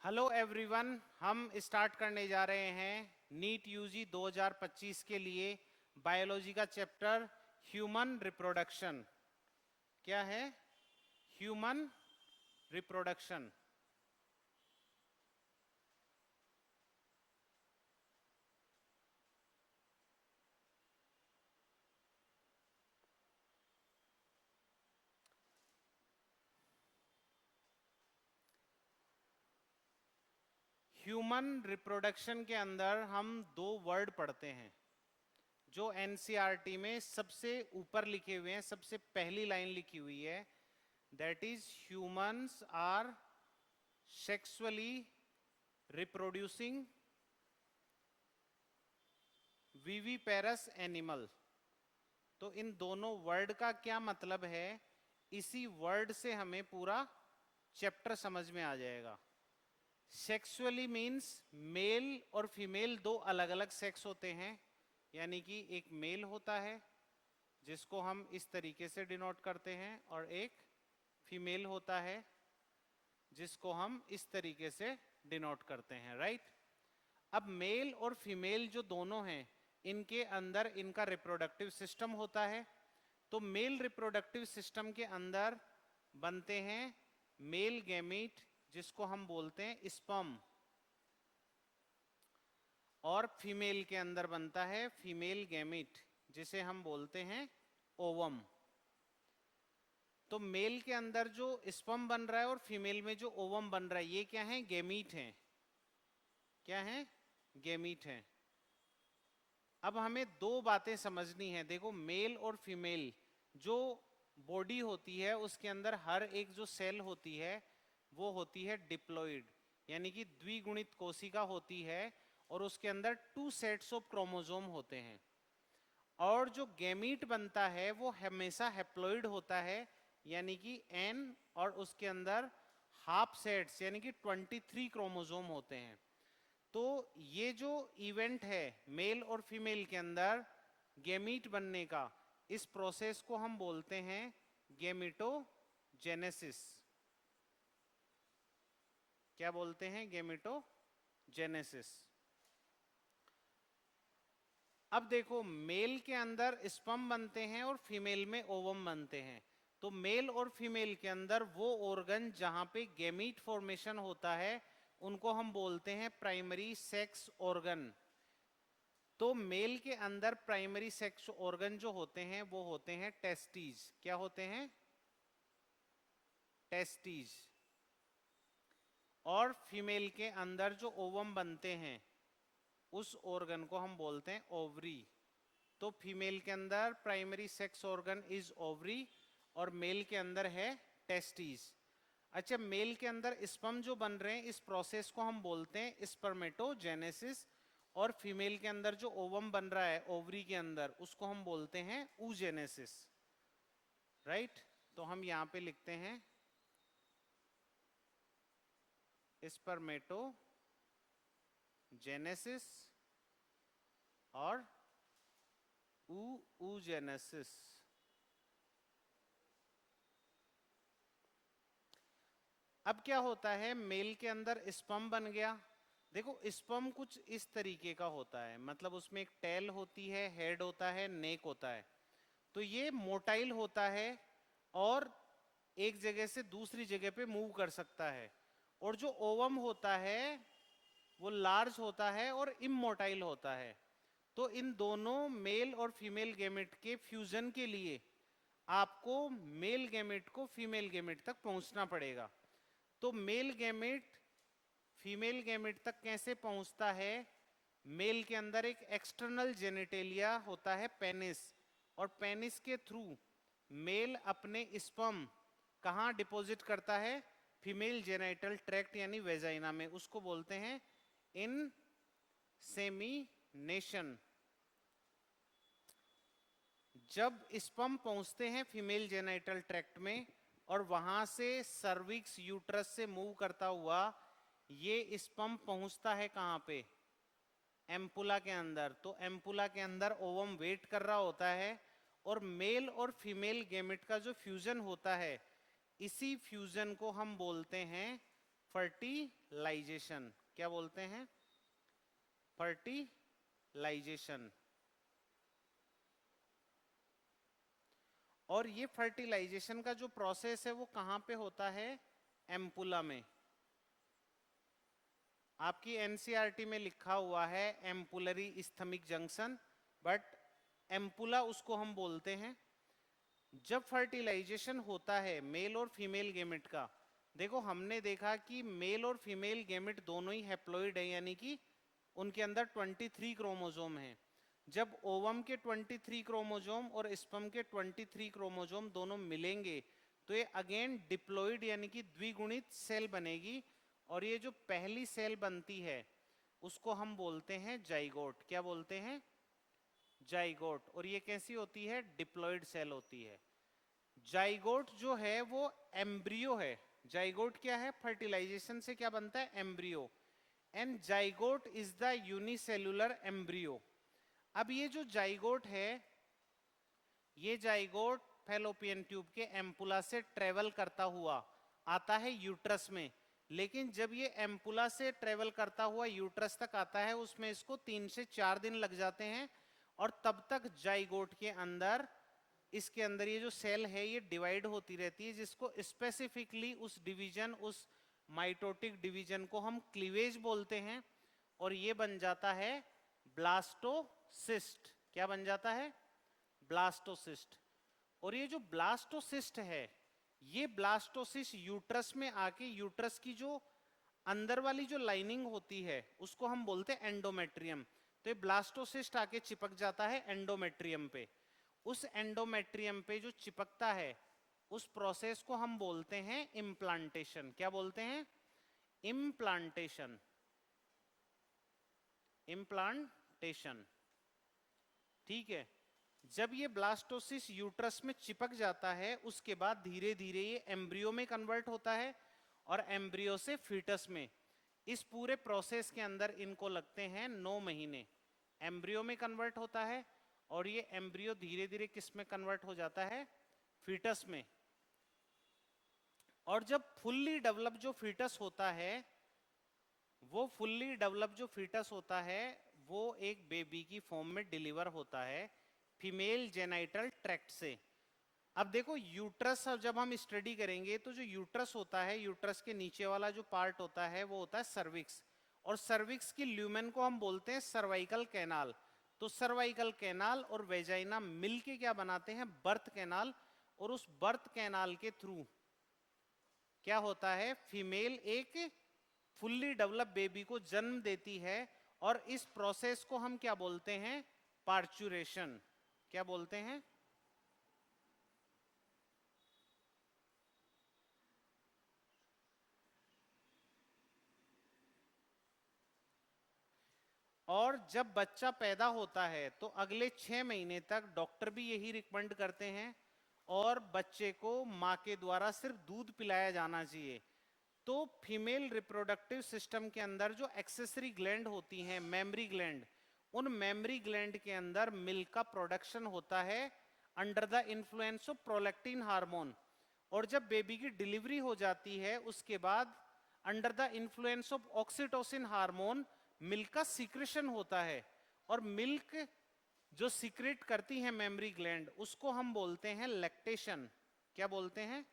Hello everyone, हम start करने जा रहे हैं नीट यूजी 2025 के लिए बायोलॉजी का चैप्टर ह्यूमन रिप्रोडक्शन। क्या है? Human reproduction. ह्यूमन रिप्रोडक्शन के अंदर हम दो वर्ड पढ़ते हैं जो एनसीईआरटी में सबसे ऊपर लिखे हुए हैं, सबसे पहली लाइन लिखी हुई है। That is humans are sexually reproducing viviparous animal. तो इन दोनों वर्ड का क्या मतलब है, इसी वर्ड से हमें पूरा चैप्टर समझ में आ जाएगा। सेक्सुअली मीन्स मेल और फीमेल दो अलग अलग सेक्स होते हैं, यानी कि एक मेल होता है जिसको हम इस तरीके से डिनोट करते हैं और एक फीमेल होता है जिसको हम इस तरीके से डिनोट करते हैं, राइट। अब मेल और फीमेल जो दोनों हैं, इनके अंदर इनका रिप्रोडक्टिव सिस्टम होता है। तो मेल रिप्रोडक्टिव सिस्टम के अंदर बनते हैं मेल गैमीट जिसको हम बोलते हैं स्पर्म, और फीमेल के अंदर बनता है फीमेल गैमीट जिसे हम बोलते हैं ओवम। तो मेल के अंदर जो स्पर्म बन रहा है और फीमेल में जो ओवम बन रहा है, ये क्या है? गैमीट हैं। क्या है? गैमीट हैं। अब हमें दो बातें समझनी है। देखो, मेल और फीमेल जो बॉडी होती है उसके अंदर हर एक जो सेल होती है वो होती है डिप्लॉइड, यानी कि द्विगुणित कोशिका होती है, और उसके अंदर 2 सेट्स ऑफ क्रोमोसोम होते हैं। और जो गैमीट बनता है वो हमेशा हैप्लॉइड होता है, यानी कि n, और उसके अंदर हाफ सेट्स यानी कि 23 क्रोमोसोम होते हैं। तो ये जो इवेंट है मेल और फीमेल के अंदर गैमीट बनने का, इस प्रोसेस को हम बोलते हैं गैमेटोजेनेसिस। क्या बोलते हैं? गैमेटोजेनेसिस। अब देखो, मेल के अंदर स्पर्म बनते हैं और फीमेल में ओवम बनते हैं। तो मेल और फीमेल के अंदर वो ऑर्गन जहां पे गैमीट फॉर्मेशन होता है उनको हम बोलते हैं प्राइमरी सेक्स ऑर्गन। तो मेल के अंदर प्राइमरी सेक्स ऑर्गन जो होते हैं वो होते हैं टेस्टीज। क्या होते हैं? टेस्टीज। और फीमेल के अंदर जो ओवम बनते हैं उस ऑर्गन को हम बोलते हैं ओवरी। तो फीमेल के अंदर primary sex organ is ovary और मेल के अंदर है टेस्टीज। अच्छा, मेल के अंदर स्पर्म जो बन रहे हैं इस प्रोसेस को हम बोलते हैं स्पर्मेटोजेनेसिस, और फीमेल के अंदर जो ओवम बन रहा है ओवरी के अंदर उसको हम बोलते हैं ऊजेनेसिस, राइट। तो हम यहां पे लिखते हैं स्पर्मेटोजेनेसिस और ऊजेनेसिस। अब क्या होता है, मेल के अंदर स्पर्म बन गया। देखो, स्पर्म कुछ इस तरीके का होता है, मतलब उसमें एक टेल होती है, हेड होता है, नेक होता है। तो ये मोटाइल होता है और एक जगह से दूसरी जगह पे मूव कर सकता है। और जो ओवम होता है वो लार्ज होता है और इमोटाइल होता है। तो इन दोनों मेल और फीमेल गैमेट के फ्यूजन के लिए आपको मेल गैमेट को फीमेल गैमेट तक पहुंचना पड़ेगा। तो मेल गैमेट फीमेल गैमेट तक कैसे पहुंचता है? मेल के अंदर एक एक्सटर्नल जेनेटेलिया होता है, पेनिस, और पेनिस के थ्रू मेल अपने स्पर्म कहाँ डिपॉजिट करता है? फीमेल जेनाइटल ट्रैक्ट यानी वेजाइना में। उसको बोलते हैं इनसेमिनेशन। जब स्पर्म पहुंचते हैं फीमेल जेनाइटल ट्रैक्ट में और वहां से सर्विक्स यूट्रस से मूव करता हुआ ये स्पर्म पहुंचता है कहां पे? एम्पुला के अंदर। तो एम्पुला के अंदर ओवम वेट कर रहा होता है और मेल और फीमेल गैमेट का जो फ्यूजन होता है, इसी फ्यूजन को हम बोलते हैं फर्टिलाइजेशन, क्या बोलते हैं, फर्टिलाइजेशन। और ये फर्टिलाइजेशन का जो प्रोसेस है वो कहां पे होता है, एम्पुला में। आपकी एनसीईआरटी में लिखा हुआ है ampullary isthmic junction, but ampulla उसको हम बोलते हैं। जब फर्टिलाइजेशन होता है मेल और फीमेल गेमेट का, देखो हमने देखा कि मेल और फीमेल गेमेट दोनों ही हैप्लॉइड है, यानी कि उनके अंदर 23 क्रोमोसोम हैं। जब ओवम के 23 क्रोमोसोम और स्पर्म के 23 क्रोमोसोम दोनों मिलेंगे तो ये अगेन डिप्लॉइड यानी कि द्विगुणित सेल बनेगी, और ये जो पहली सेल बनती है उसको हम बोलते हैं जाइगोट। क्या बोलते हैं, जाइगोट। और ये कैसी होती है, डिप्लॉइड सेल होती है। जाइगोट जो है वो एम्ब्रियो है। जाइगोट क्या है, फर्टिलाइजेशन से क्या बनता है, embryo. And zygote is the unicellular embryo. अब ये जो जाइगोट है, ये जाइगोट फैलोपियन ट्यूब के एम्पुला से ट्रेवल करता हुआ आता है यूट्रस में। लेकिन जब ये एम्पुला से ट्रेवल करता हुआ यूट्रस तक आता है, उसमें इसको 3 से 4 दिन लग जाते हैं, और तब तक जाइगोट के अंदर, इसके अंदर ये जो सेल है ये डिवाइड होती रहती है, जिसको स्पेसिफिकली उस डिवीजन, उस माइटोटिक डिवीजन को हम क्लीवेज बोलते हैं, और ये बन जाता है ब्लास्टोसिस्ट। क्या बन जाता है, ब्लास्टोसिस्ट। और ये जो ब्लास्टोसिस्ट है, ये ब्लास्टोसिस्ट यूट्रस में आके यूट्रस की जो अंदर वाली जो लाइनिंग होती है उसको हम बोलते हैं एंडोमेट्रियम। तो ये ब्लास्टोसिस्ट आके चिपक जाता है एंडोमेट्रियम पे। उस एंडोमेट्रियम पे जो चिपकता है उस प्रोसेस को हम बोलते हैं इम्प्लांटेशन। क्या बोलते हैं, इम्प्लांटेशन, इम्प्लांटेशन। ठीक है। जब ये ब्लास्टोसिस यूट्रस में चिपक जाता है, उसके बाद धीरे धीरे ये एम्ब्रियो में कन्वर्ट होता है और एम्ब्रियो से फीटस में। इस पूरे प्रोसेस के अंदर इनको लगते हैं 9 महीने। एम्ब्रियो में कन्वर्ट होता है और ये एम्ब्रियो धीरे धीरे किस में कन्वर्ट हो जाता है, फीटस में। और जब फुल्ली डेवलप जो फीटस होता है, वो फुल्ली डेवलप जो फीटस होता है वो एक बेबी की फॉर्म में डिलीवर होता है फीमेल जेनाइटल ट्रैक्ट से। अब देखो यूट्रस, जब हम स्टडी करेंगे तो जो यूट्रस होता है, यूट्रस के नीचे वाला जो पार्ट होता है वो होता है सर्विक्स, और सर्विक्स की ल्यूमेन को हम बोलते हैं सर्वाइकल कैनाल। तो सर्वाइकल कैनाल और वेजाइना मिलके क्या बनाते हैं, बर्थ कैनाल। और उस बर्थ कैनाल के थ्रू क्या होता है, फीमेल एक फुल्ली डेवलप बेबी को जन्म देती है, और इस प्रोसेस को हम क्या बोलते हैं, पार्चुरेशन। क्या बोलते हैं, और जब बच्चा पैदा होता है तो अगले 6 महीने तक डॉक्टर भी यही रिकमेंड करते हैं, और बच्चे को माँ के द्वारा सिर्फ दूध पिलाया जाना चाहिए। तो फीमेल रिप्रोडक्टिव सिस्टम के अंदर जो एक्सेसरी ग्लैंड होती हैं, मेमरी ग्लैंड, उन मेमरी ग्लैंड के अंदर मिल्क का प्रोडक्शन होता है under the influence of prolactin hormone. और जब बेबी की डिलीवरी हो जाती है उसके बाद under the influence of oxytocin hormone milk का सीक्रेशन होता है, और मिल्क जो सीक्रेट करती है मेमरी ग्लैंड उसको हम बोलते हैं लैक्टेशन। क्या बोलते हैं,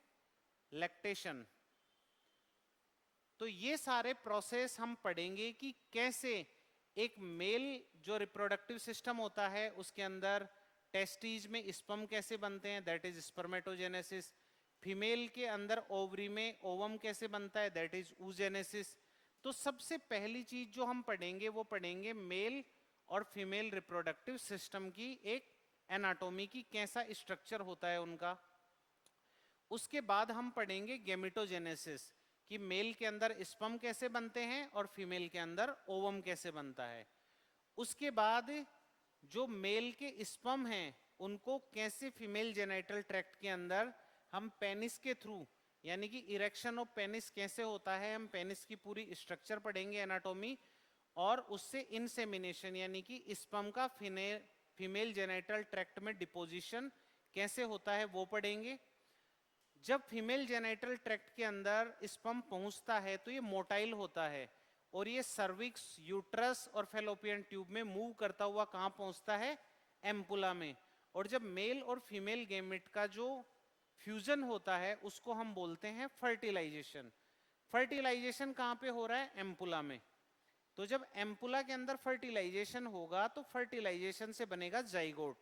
लैक्टेशन। तो ये सारे प्रोसेस हम पढ़ेंगे कि कैसे एक मेल जो रिप्रोडक्टिव सिस्टम होता है उसके अंदर टेस्टीज में स्पर्म कैसे बनते हैं, दैट इज स्पर्मेटोजेनेसिस। फीमेल के अंदर ओवरी में ओवम कैसे बनता है, दैट इज oogenesis। तो सबसे पहली चीज जो हम पढ़ेंगे वो पढ़ेंगे मेल और फीमेल रिप्रोडक्टिव सिस्टम की एक एनाटॉमी की, कैसा स्ट्रक्चर होता है उनका। उसके बाद हम पढ़ेंगे गेमिटोजेनेसिस कि मेल के अंदर स्पर्म कैसे बनते हैं और फीमेल के अंदर ओवम कैसे बनता है। उसके बाद जो मेल के स्पर्म हैं उनको कैसे फीमेल जेनाइटल ट्रैक्ट के अंदर हम पेनिस के थ्रू, यानी कि इरेक्शन ऑफ पेनिस कैसे होता है, हम पेनिस की पूरी स्ट्रक्चर पढ़ेंगे, एनाटॉमी। और उससे इंसेमिनेशन यानी कि स्पर्म का फीमेल जेनाइटल ट्रैक्ट में डिपोजिशन कैसे होता है वो पढ़ेंगे। जब फीमेल जेनिटल ट्रैक्ट के अंदर स्पर्म पहुंचता है तो ये मोटाइल होता है और ये सर्विक्स, यूट्रस और फेलोपियन ट्यूब में मूव करता हुआ कहां पहुंचता है? एम्पुला में। और जब मेल और फीमेल गैमेट का जो फ्यूजन होता है उसको हम बोलते हैं फर्टिलाइजेशन। फर्टिलाइजेशन कहां पे हो रहा है? एम्पुला में। तो जब एम्पुला के अंदर फर्टिलाइजेशन होगा तो फर्टिलाइजेशन से बनेगा जाइगोट।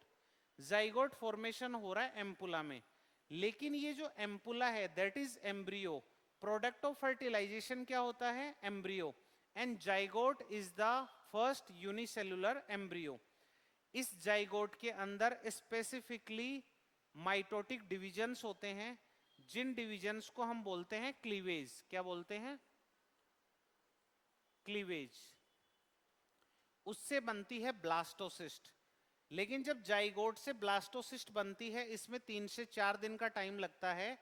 जाइगोट फॉर्मेशन हो रहा है एम्पुला में। लेकिन ये जो एम्पुला है that is embryo. Product of fertilisation क्या होता है? Embryo. And zygote is the first unicellular embryo. इस जाइगोट के अंदर स्पेसिफिकली माइटोटिक डिविजन्स होते हैं, जिन डिविजन्स को हम बोलते हैं क्लीवेज। क्या बोलते हैं? क्लीवेज। उससे बनती है ब्लास्टोसिस्ट। लेकिन जब जाइगोट से ब्लास्टोसिस्ट बनती है इसमें 3 से 4 दिन का टाइम लगता है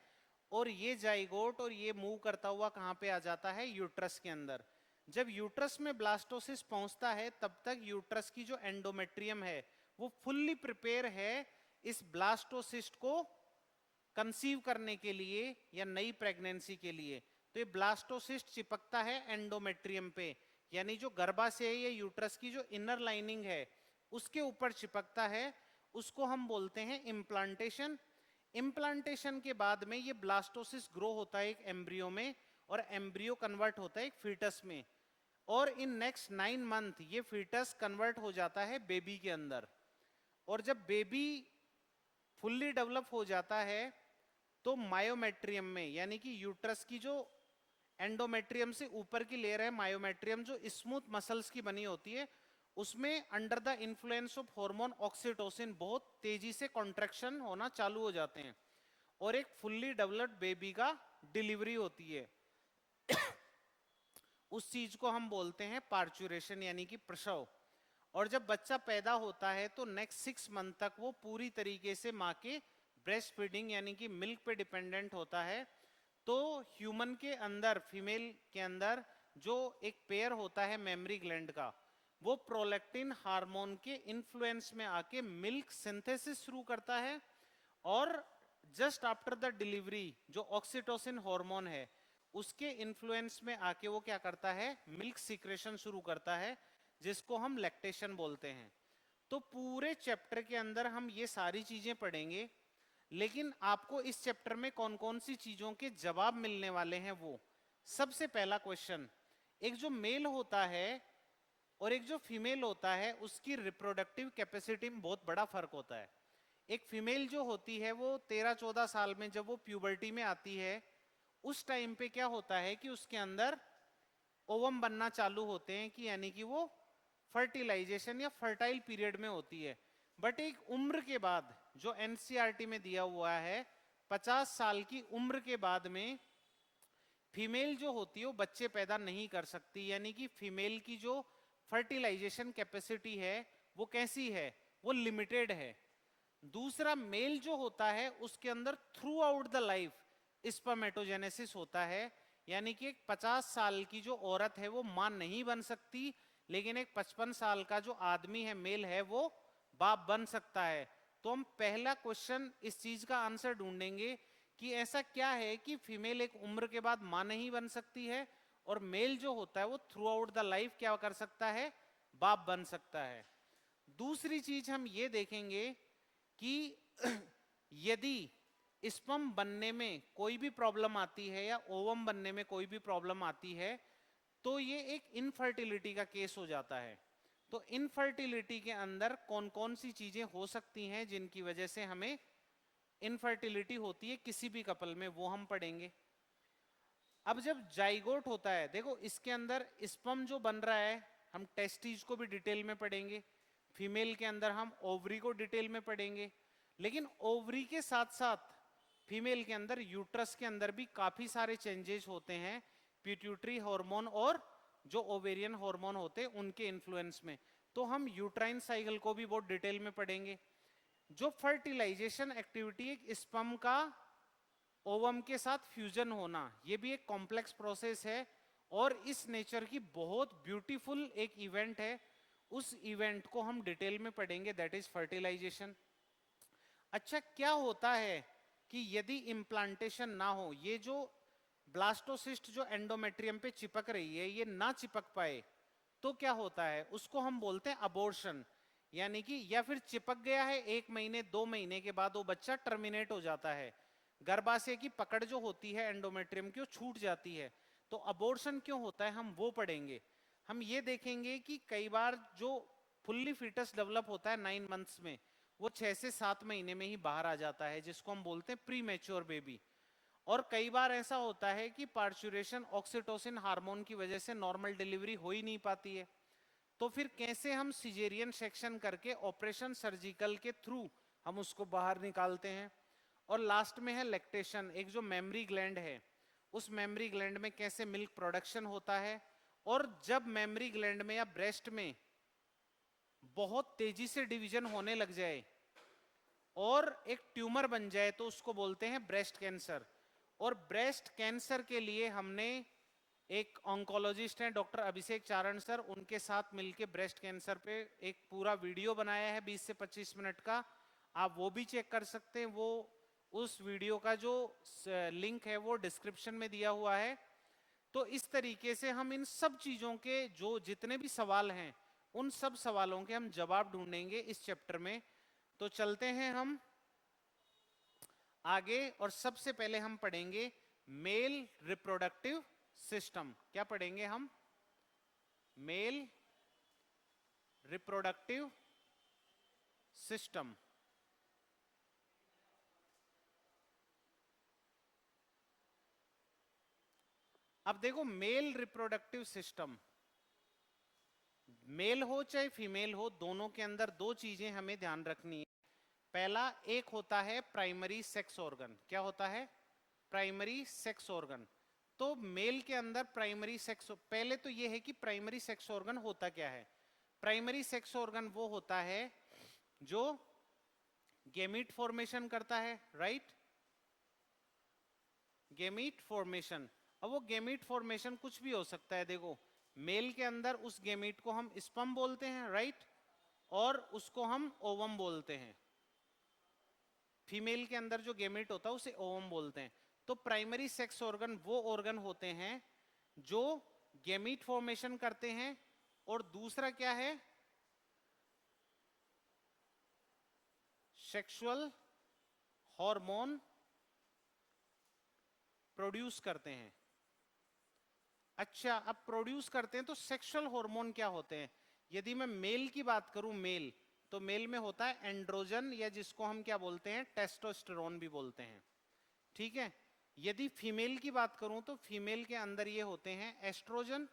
और ये जाइगोट और ये मूव करता हुआ कहां पे आ जाता है? यूट्रस के अंदर। जब यूट्रस में ब्लास्टोसिस्ट पहुंचता है तब तक यूट्रस की जो एंडोमेट्रियम है वो फुल्ली प्रिपेयर है इस ब्लास्टोसिस्ट को कंसीव करने के लिए या नई प्रेगनेंसी के लिए। तो ये ब्लास्टोसिस्ट चिपकता है एंडोमेट्रियम पे, यानी जो गर्भाशय या यूट्रस की जो इनर लाइनिंग है उसके ऊपर चिपकता है। उसको हम बोलते हैं इम्प्लांटेशन। इम्प्लांटेशन के बाद में ये ब्लास्टोसिस्ट ग्रो होता है एक एम्ब्रियो में और एम्ब्रियो कन्वर्ट होता है एक फीटस में। और इन नेक्स्ट 9 मंथ ये फीटस कन्वर्ट हो जाता है बेबी के अंदर। और जब बेबी फुल्ली डेवलप हो जाता है तो मायोमेट्रियम में, यानी कि यूट्रस की जो एंडोमेट्रियम से ऊपर की लेयर है मायोमेट्रियम, जो स्मूथ मसल्स की बनी होती है, उसमें under the influence of hormone oxytocin बहुत तेजी से कॉन्ट्रैक्शन होना चालू हो जाते हैं और एक फुल्ली डेवलप्ड बेबी का डिलीवरी होती है। उस चीज को हम बोलते हैं पार्चुरेशन, यानी कि प्रसव। और जब बच्चा पैदा होता है तो नेक्स्ट 6 मंथ तक वो पूरी तरीके से माँ के ब्रेस्ट फीडिंग यानी कि मिल्क पे डिपेंडेंट होता है। तो ह्यूमन के अंदर, फीमेल के अंदर जो एक पेयर होता है मेमरी ग्लैंड का, वो प्रोलैक्टिन हार्मोन के इन्फ्लुएंस में आके मिल्क सिंथेसिस शुरू करता है और जस्ट आफ्टर द डिलीवरी जो ऑक्सीटोसिन हार्मोन है उसके इन्फ्लुएंस में आके वो क्या करता है? मिल्क सीक्रेशन शुरू करता है, जिसको हम लैक्टेशन बोलते हैं। तो पूरे चैप्टर के अंदर हम ये सारी चीजें पढ़ेंगे, लेकिन आपको इस चैप्टर में कौन कौन सी चीजों के जवाब मिलने वाले हैं वो। सबसे पहला क्वेश्चन, एक जो मेल होता है और एक जो फीमेल होता है उसकी रिप्रोडक्टिव कैपेसिटी में बहुत बड़ा फर्क होता है। एक फीमेल जो होती है वो 13-14 साल में जब वो प्यूबर्टी में आती है उस टाइम पे क्या होता है कि उसके अंदर ओवम बनना चालू होते हैं, कि यानी कि वो फर्टिलाइजेशन या फर्टाइल पीरियड में होती है। बट एक उम्र के बाद, जो एनसीईआरटी में दिया हुआ है 50 साल की उम्र के बाद में फीमेल जो होती है वो बच्चे पैदा नहीं कर सकती, यानी कि फीमेल की जो फर्टिलाइजेशन कैपेसिटी है वो कैसी है? वो लिमिटेड है। दूसरा, मेल जो होता है उसके अंदर through out the life spermatogenesis होता है, यानी कि एक 50 साल की जो औरत है वो मां नहीं बन सकती, लेकिन एक 55 साल का जो आदमी है, मेल है, वो बाप बन सकता है। तो हम पहला क्वेश्चन इस चीज का आंसर ढूंढेंगे कि ऐसा क्या है कि फीमेल एक उम्र के बाद मां नहीं बन सकती है और मेल जो होता है वो थ्रू आउट द लाइफ क्या कर सकता है? बाप बन सकता है। दूसरी चीज हम ये देखेंगे कि यदि स्पर्म बनने में कोई भी प्रॉब्लम आती है या ओवम बनने में कोई भी प्रॉब्लम आती है तो ये एक इनफर्टिलिटी का केस हो जाता है। तो इनफर्टिलिटी के अंदर कौन कौन सी चीजें हो सकती हैं जिनकी वजह से हमें इनफर्टिलिटी होती है किसी भी कपल में, वो हम पढ़ेंगे। अब जब जाइगोट होता है, देखो इसके अंदर स्पर्म जो बन रहा है, हम टेस्टिस को भी डिटेल में पढ़ेंगे, फीमेल के अंदर हम ओवरी को डिटेल में पढ़ेंगे, लेकिन ओवरी के साथ साथ फीमेल के अंदर यूट्रस के अंदर भी काफी सारे चेंजेस होते हैं पिट्यूटरी हार्मोन और जो ओवेरियन हार्मोन होते हैं उनके इन्फ्लुएंस में। तो हम यूट्राइन साइकिल को भी बहुत डिटेल में पढ़ेंगे। जो फर्टिलाइजेशन एक्टिविटी, एक स्पर्म का ओवम के साथ फ्यूजन होना, ये भी एक कॉम्प्लेक्स प्रोसेस है और इस नेचर की बहुत ब्यूटीफुल एक इवेंट है। उस इवेंट को हम डिटेल में पढ़ेंगे, दैट इज फर्टिलाइजेशन। अच्छा, क्या होता है कि यदि इम्प्लांटेशन ना हो, ये जो ब्लास्टोसिस्ट जो एंडोमेट्रियम पे चिपक रही है ये ना चिपक पाए, तो क्या होता है, उसको हम बोलते हैं अबॉर्शन। यानी कि या फिर चिपक गया है 1 महीने 2 महीने के बाद वो बच्चा टर्मिनेट हो जाता है, गर्भाशय की पकड़ जो होती है एंडोमेट्रियम की वो छूट जाती है। तो अबॉर्शन क्यों होता है हम वो पढ़ेंगे। हम ये देखेंगे कि कई बार जो फुल्ली फीटस डेवलप होता है 9 मंथ्स में, वो 6 से 7 महीने में ही बाहर आ जाता है, जिसको हम बोलते हैं प्री मैच्योर बेबी। और कई बार ऐसा होता है कि पार्चुरेशन ऑक्सीटोसिन हार्मोन की वजह से नॉर्मल डिलीवरी हो ही नहीं पाती है। तो फिर कैसे हम सिजेरियन सेक्शन करके ऑपरेशन सर्जिकल के थ्रू हम उसको बाहर निकालते हैं। और लास्ट में है लैक्टेशन, एक जो मेमरी ग्लैंड है, उस मेमरी ग्लैंड में कैसे मिल्क प्रोडक्शन होता है। और जब मेमरी ग्लैंड में या ब्रेस्ट में बहुत तेजी से डिवीजन होने लग जाए और एक ट्यूमर बन जाए तो उसको बोलते हैं ब्रेस्ट कैंसर। और ब्रेस्ट कैंसर के लिए हमने एक ऑन्कोलॉजिस्ट हैं डॉक्टर अभिषेक चारण सर, उनके साथ मिलके ब्रेस्ट कैंसर पे एक पूरा वीडियो बनाया है 20 से 25 मिनट का, आप वो भी चेक कर सकते हैं। वो उस वीडियो का जो लिंक है वो डिस्क्रिप्शन में दिया हुआ है। तो इस तरीके से हम इन सब चीजों के जो जितने भी सवाल हैं उन सब सवालों के हम जवाब ढूंढेंगे इस चैप्टर में। तो चलते हैं हम आगे, और सबसे पहले हम पढ़ेंगे मेल रिप्रोडक्टिव सिस्टम। क्या पढ़ेंगे हम? Male reproductive system. अब देखो, मेल रिप्रोडक्टिव सिस्टम, मेल हो चाहे फीमेल हो, दोनों के अंदर दो चीजें हमें ध्यान रखनी है। पहला, एक होता है प्राइमरी सेक्स ऑर्गन। क्या होता है? Primary sex organ. तो मेल के अंदर प्राइमरी सेक्स, पहले तो ये है कि प्राइमरी सेक्स ऑर्गन होता क्या है। प्राइमरी सेक्स ऑर्गन वो होता है जो गेमीट फॉर्मेशन करता है, राइट? Gamete formation. अब वो गेमीट फॉर्मेशन कुछ भी हो सकता है। देखो, मेल के अंदर उस गेमीट को हम स्पर्म बोलते हैं, राइट? और उसको हम ओवम बोलते हैं। फीमेल के अंदर जो गेमीट होता है उसे ओवम बोलते हैं। तो प्राइमरी सेक्स ऑर्गन वो ऑर्गन होते हैं जो गेमीट फॉर्मेशन करते हैं। और दूसरा क्या है? सेक्सुअल हार्मोन प्रोड्यूस करते हैं। अच्छा, अब प्रोड्यूस करते हैं तो सेक्सुअल हार्मोन क्या होते हैं? यदि मैं मेल की बात करूं, मेल, तो मेल में होता है एंड्रोजन, या जिसको हम क्या बोलते हैं, टेस्टोस्टेरोन भी बोलते हैं, ठीक है। यदि फीमेल की बात करूं तो फीमेल के अंदर ये होते हैं एस्ट्रोजन,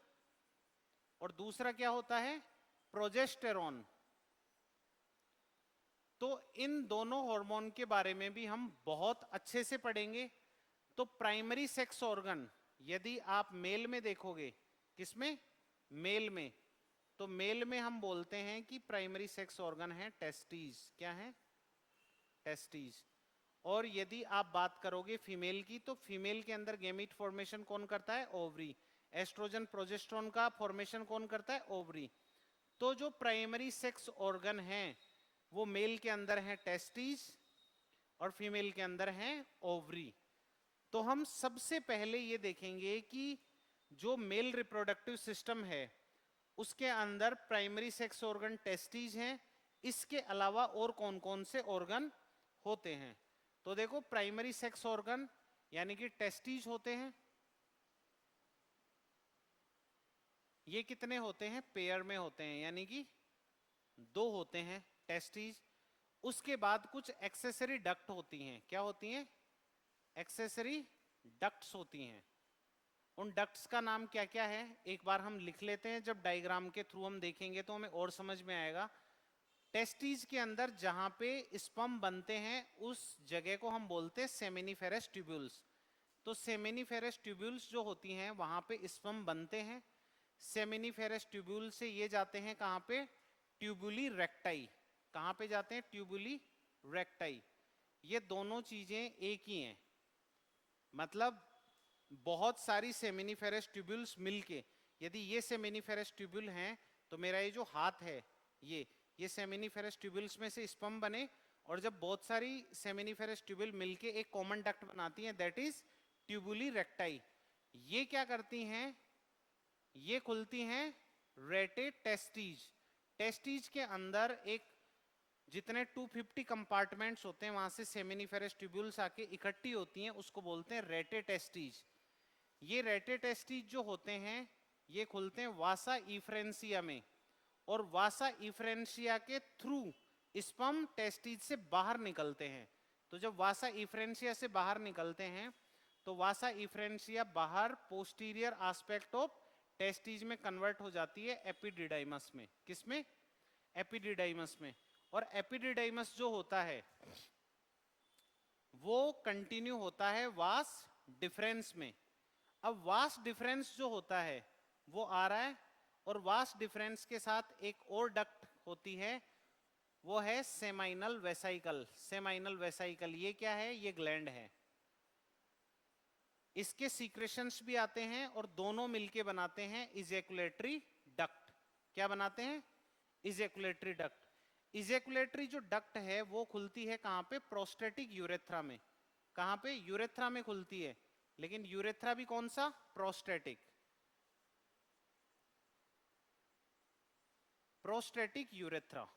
और दूसरा क्या होता है, प्रोजेस्टेरोन। तो इन दोनों हार्मोन के बारे में भी हम बहुत अच्छे से पढ़ेंगे। तो प्राइमरी सेक्स ऑर्गन यदि आप मेल में देखोगे, किसमें? मेल में, तो मेल में हम बोलते हैं कि प्राइमरी सेक्स ऑर्गन है टेस्टीज। क्या है? टेस्टीज। और यदि आप बात करोगे फीमेल की, तो फीमेल के अंदर गेमीट फॉर्मेशन कौन करता है? ओवरी। एस्ट्रोजन प्रोजेस्टेरोन का फॉर्मेशन कौन करता है? ओवरी। तो जो प्राइमरी सेक्स ऑर्गन है वो मेल के अंदर है टेस्टीज और फीमेल के अंदर है ओवरी। तो हम सबसे पहले ये देखेंगे कि जो मेल रिप्रोडक्टिव सिस्टम है उसके अंदर प्राइमरी सेक्स ऑर्गन टेस्टीज हैं, इसके अलावा और कौन कौन से ऑर्गन होते हैं। तो देखो, प्राइमरी सेक्स ऑर्गन यानी कि टेस्टीज होते हैं, ये कितने होते हैं? पेयर में होते हैं, यानी कि 2 होते हैं टेस्टीज। उसके बाद कुछ एक्सेसरी डक्ट होती हैं। क्या होती हैं? एक्सेसरी डक्ट्स होती हैं। उन डक्ट्स का नाम क्या क्या है एक बार हम लिख लेते हैं, जब डायग्राम के थ्रू हम देखेंगे तो हमें और समझ में आएगा। टेस्टीज के अंदर जहां पे स्पर्म बनते हैं उस जगह को हम बोलते हैं सेमिनिफेरस ट्यूब्यूल्स। तो सेमिनिफेरस ट्यूब्यूल्स जो होती हैं वहां पे स्पर्म बनते हैं। सेमिनिफेरस ट्यूब्यूल से ये जाते हैं कहां पे? ट्यूबुली रेक्टाई। कहां पे जाते हैं? ट्यूबुली रेक्टाई। ये दोनों चीजें एक ही हैं, मतलब बहुत सारी सेमिनिफेरस ट्यूब्यूल्स मिलके, यदि ये सेमिनिफेरस ट्यूब्यूल हैं तो मेरा ये जो हाथ है ये सेमिनिफेरस ट्यूब्यूल्स में से स्पर्म बने, और जब बहुत सारी सेमिनिफेरस ट्यूबुल मिलके एक कॉमन डक्ट बनाती हैं, दैट इज ट्यूबुली रेक्टाई। ये क्या करती हैं, ये खुलती हैं रेटे टेस्टीज। टेस्टीज के अंदर एक जितने 250 कंपार्टमेंट्स होते हैं वहां से सेमिनिफेरस ट्यूब्यूल्स आके इकट्ठी होती हैं, उसको बोलते हैं रेटे टेस्टीज। ये रेटे टेस्टीज जो होते हैं ये खुलते हैं वासा इफ्रेंसिया में, और वासा इफ्रेंसिया के थ्रू स्पर्म टेस्टीज से बाहर निकलते हैं। तो जब वासा इफ्रेंसिया से बाहर निकलते हैं तो वासा इफ्रेंसिया बाहर पोस्टीरियर एस्पेक्ट ऑफ टेस्टीज में कन्वर्ट हो जाती है एपिडिडाइमस में। किसमें? एपिडिडाइमस में। और एपिडिडाइमस जो होता है वो कंटिन्यू होता है वास डिफरेंस में। अब वास डिफरेंस जो होता है वो आ रहा है, और वास डिफरेंस के साथ एक और डक्ट होती है, वो है सेमाइनल वेसाइकल। सेमाइनल वेसाइकल ये क्या है? ये ग्लैंड है। इसके सीक्रेशंस भी आते हैं और दोनों मिलके बनाते हैं इजैकुलेटरी डक्ट। क्या बनाते हैं? Ejaculatory duct. इजैकुलेटरी जो डक्ट है वो खुलती है कहां पे? प्रोस्टेटिक यूरेथ्रा में। कहां पे? यूरेथ्रा में खुलती है। लेकिन यूरेथ्रा भी कौन सा? प्रोस्टेटिक। Prostatic urethra.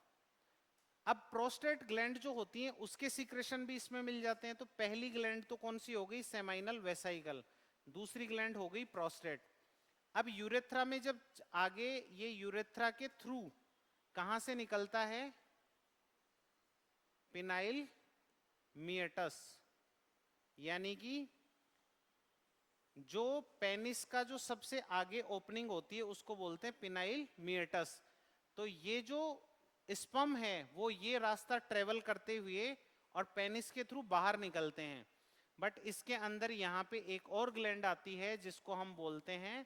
अब प्रोस्टेट ग्लैंड जो होती है उसके सीक्रेशन भी इसमें मिल जाते हैं। तो पहली ग्लैंड तो कौन सी हो गई? Seminal vesicle. दूसरी ग्लैंड हो गई प्रोस्टेट। अब यूरेथ्रा में जब आगे, ये यूरेथ्रा के थ्रू कहां से निकलता है? Phenyl meatus. यानी कि जो पेनिस का जो सबसे आगे ओपनिंग होती है उसको बोलते हैं पिनाइल मिएटस। तो ये जो स्पर्म है वो ये रास्ता ट्रेवल करते हुए और पेनिस के थ्रू बाहर निकलते हैं। बट इसके अंदर यहाँ पे एक और ग्लैंड आती है जिसको हम बोलते हैं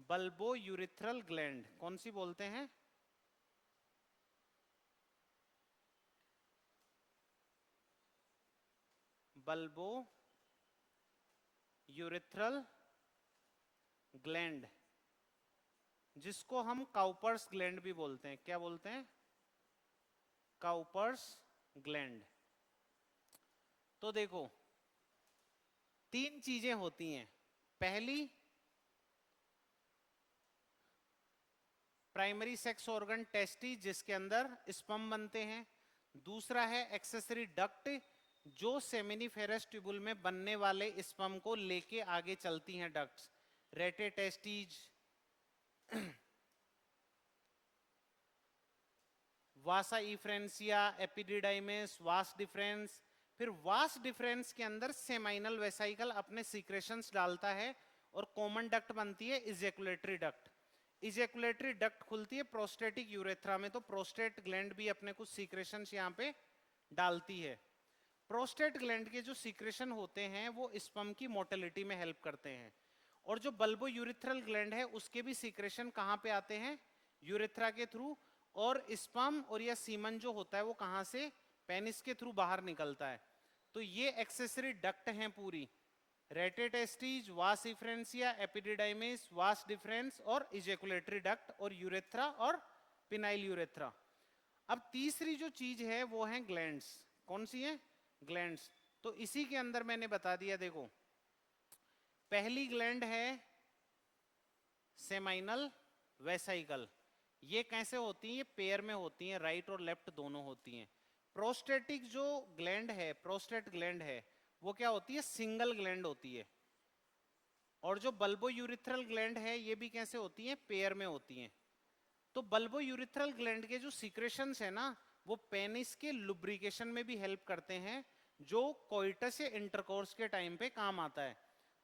बल्बो यूरिथ्रल ग्लैंड। कौन सी बोलते हैं? बल्बो यूरिथ्रल ग्लैंड, जिसको हम काउपर्स ग्लैंड भी बोलते हैं। क्या बोलते हैं? Cowper's gland. तो देखो तीन चीजें होती हैं। पहली, प्राइमरी सेक्स ऑर्गन टेस्टी जिसके अंदर स्पर्म बनते हैं। दूसरा है एक्सेसरी डक्ट जो सेमिनिफेरस ट्यूबुल में बनने वाले स्पर्म को लेके आगे चलती हैं डक्ट्स। रेटे टेस्टीज, वासा इफ्रेंसिया, एपिडिडाइमिस, वास डिफरेंस। फिर वास डिफरेंस के अंदर सेमाइनल वेसाइकल अपने सीक्रेशंस डालता है और कॉमन डक्ट बनती है इजैकुलेटरी डक्ट। इजैकुलेटरी डक्ट खुलती है प्रोस्टेटिक यूरेथ्रा में। तो प्रोस्टेट ग्लैंड भी अपने कुछ सीक्रेशंस यहाँ पे डालती है। प्रोस्टेट ग्लैंड के जो सीक्रेशन होते हैं वो स्पर्म की मोटिलिटी में हेल्प करते हैं। और जो बल्बो यूरिथ्रल ग्लैंड है उसके भी सीक्रेशन कहाँ पे आते हैं? यूरेथ्रा के थ्रू। और स्पर्म और या सीमन जो होता है वो कहाँ से? पेनिस के थ्रू बाहर निकलता है। तो ये एक्सेसरी डक्ट हैं पूरी, रेटे टेस्टीज, वास इफ्रेंसिया, एपिडिडाइमिस, वास डिफरेंस और इजैकुलेटरी डक्ट, और यूरेथ्रा और पिनाइल यूरेथ्रा। अब तीसरी जो चीज है वो है ग्लैंड्स। कौन सी है? ग्लैंड्स। तो इसी के अंदर मैंने बता दिया, देखो पहली ग्लैंड है सेमाइनल वेसाइकल। ये कैसे होती हैं? ये पेयर में होती हैं, राइट और लेफ्ट दोनों होती हैं। प्रोस्टेटिक जो ग्लैंड है, प्रोस्टेट ग्लैंड है, वो क्या होती है? सिंगल ग्लैंड होती है। और जो बल्बो यूरिथ्रल ग्लैंड है ये भी कैसे होती हैं? पेयर में होती हैं। तो बल्बो यूरिथ्रल ग्लैंड के जो सीक्रेशंस है ना वो पेनिस के लुब्रिकेशन में भी हेल्प करते हैं, जो कोइटस या इंटरकोर्स के टाइम पे काम आता है।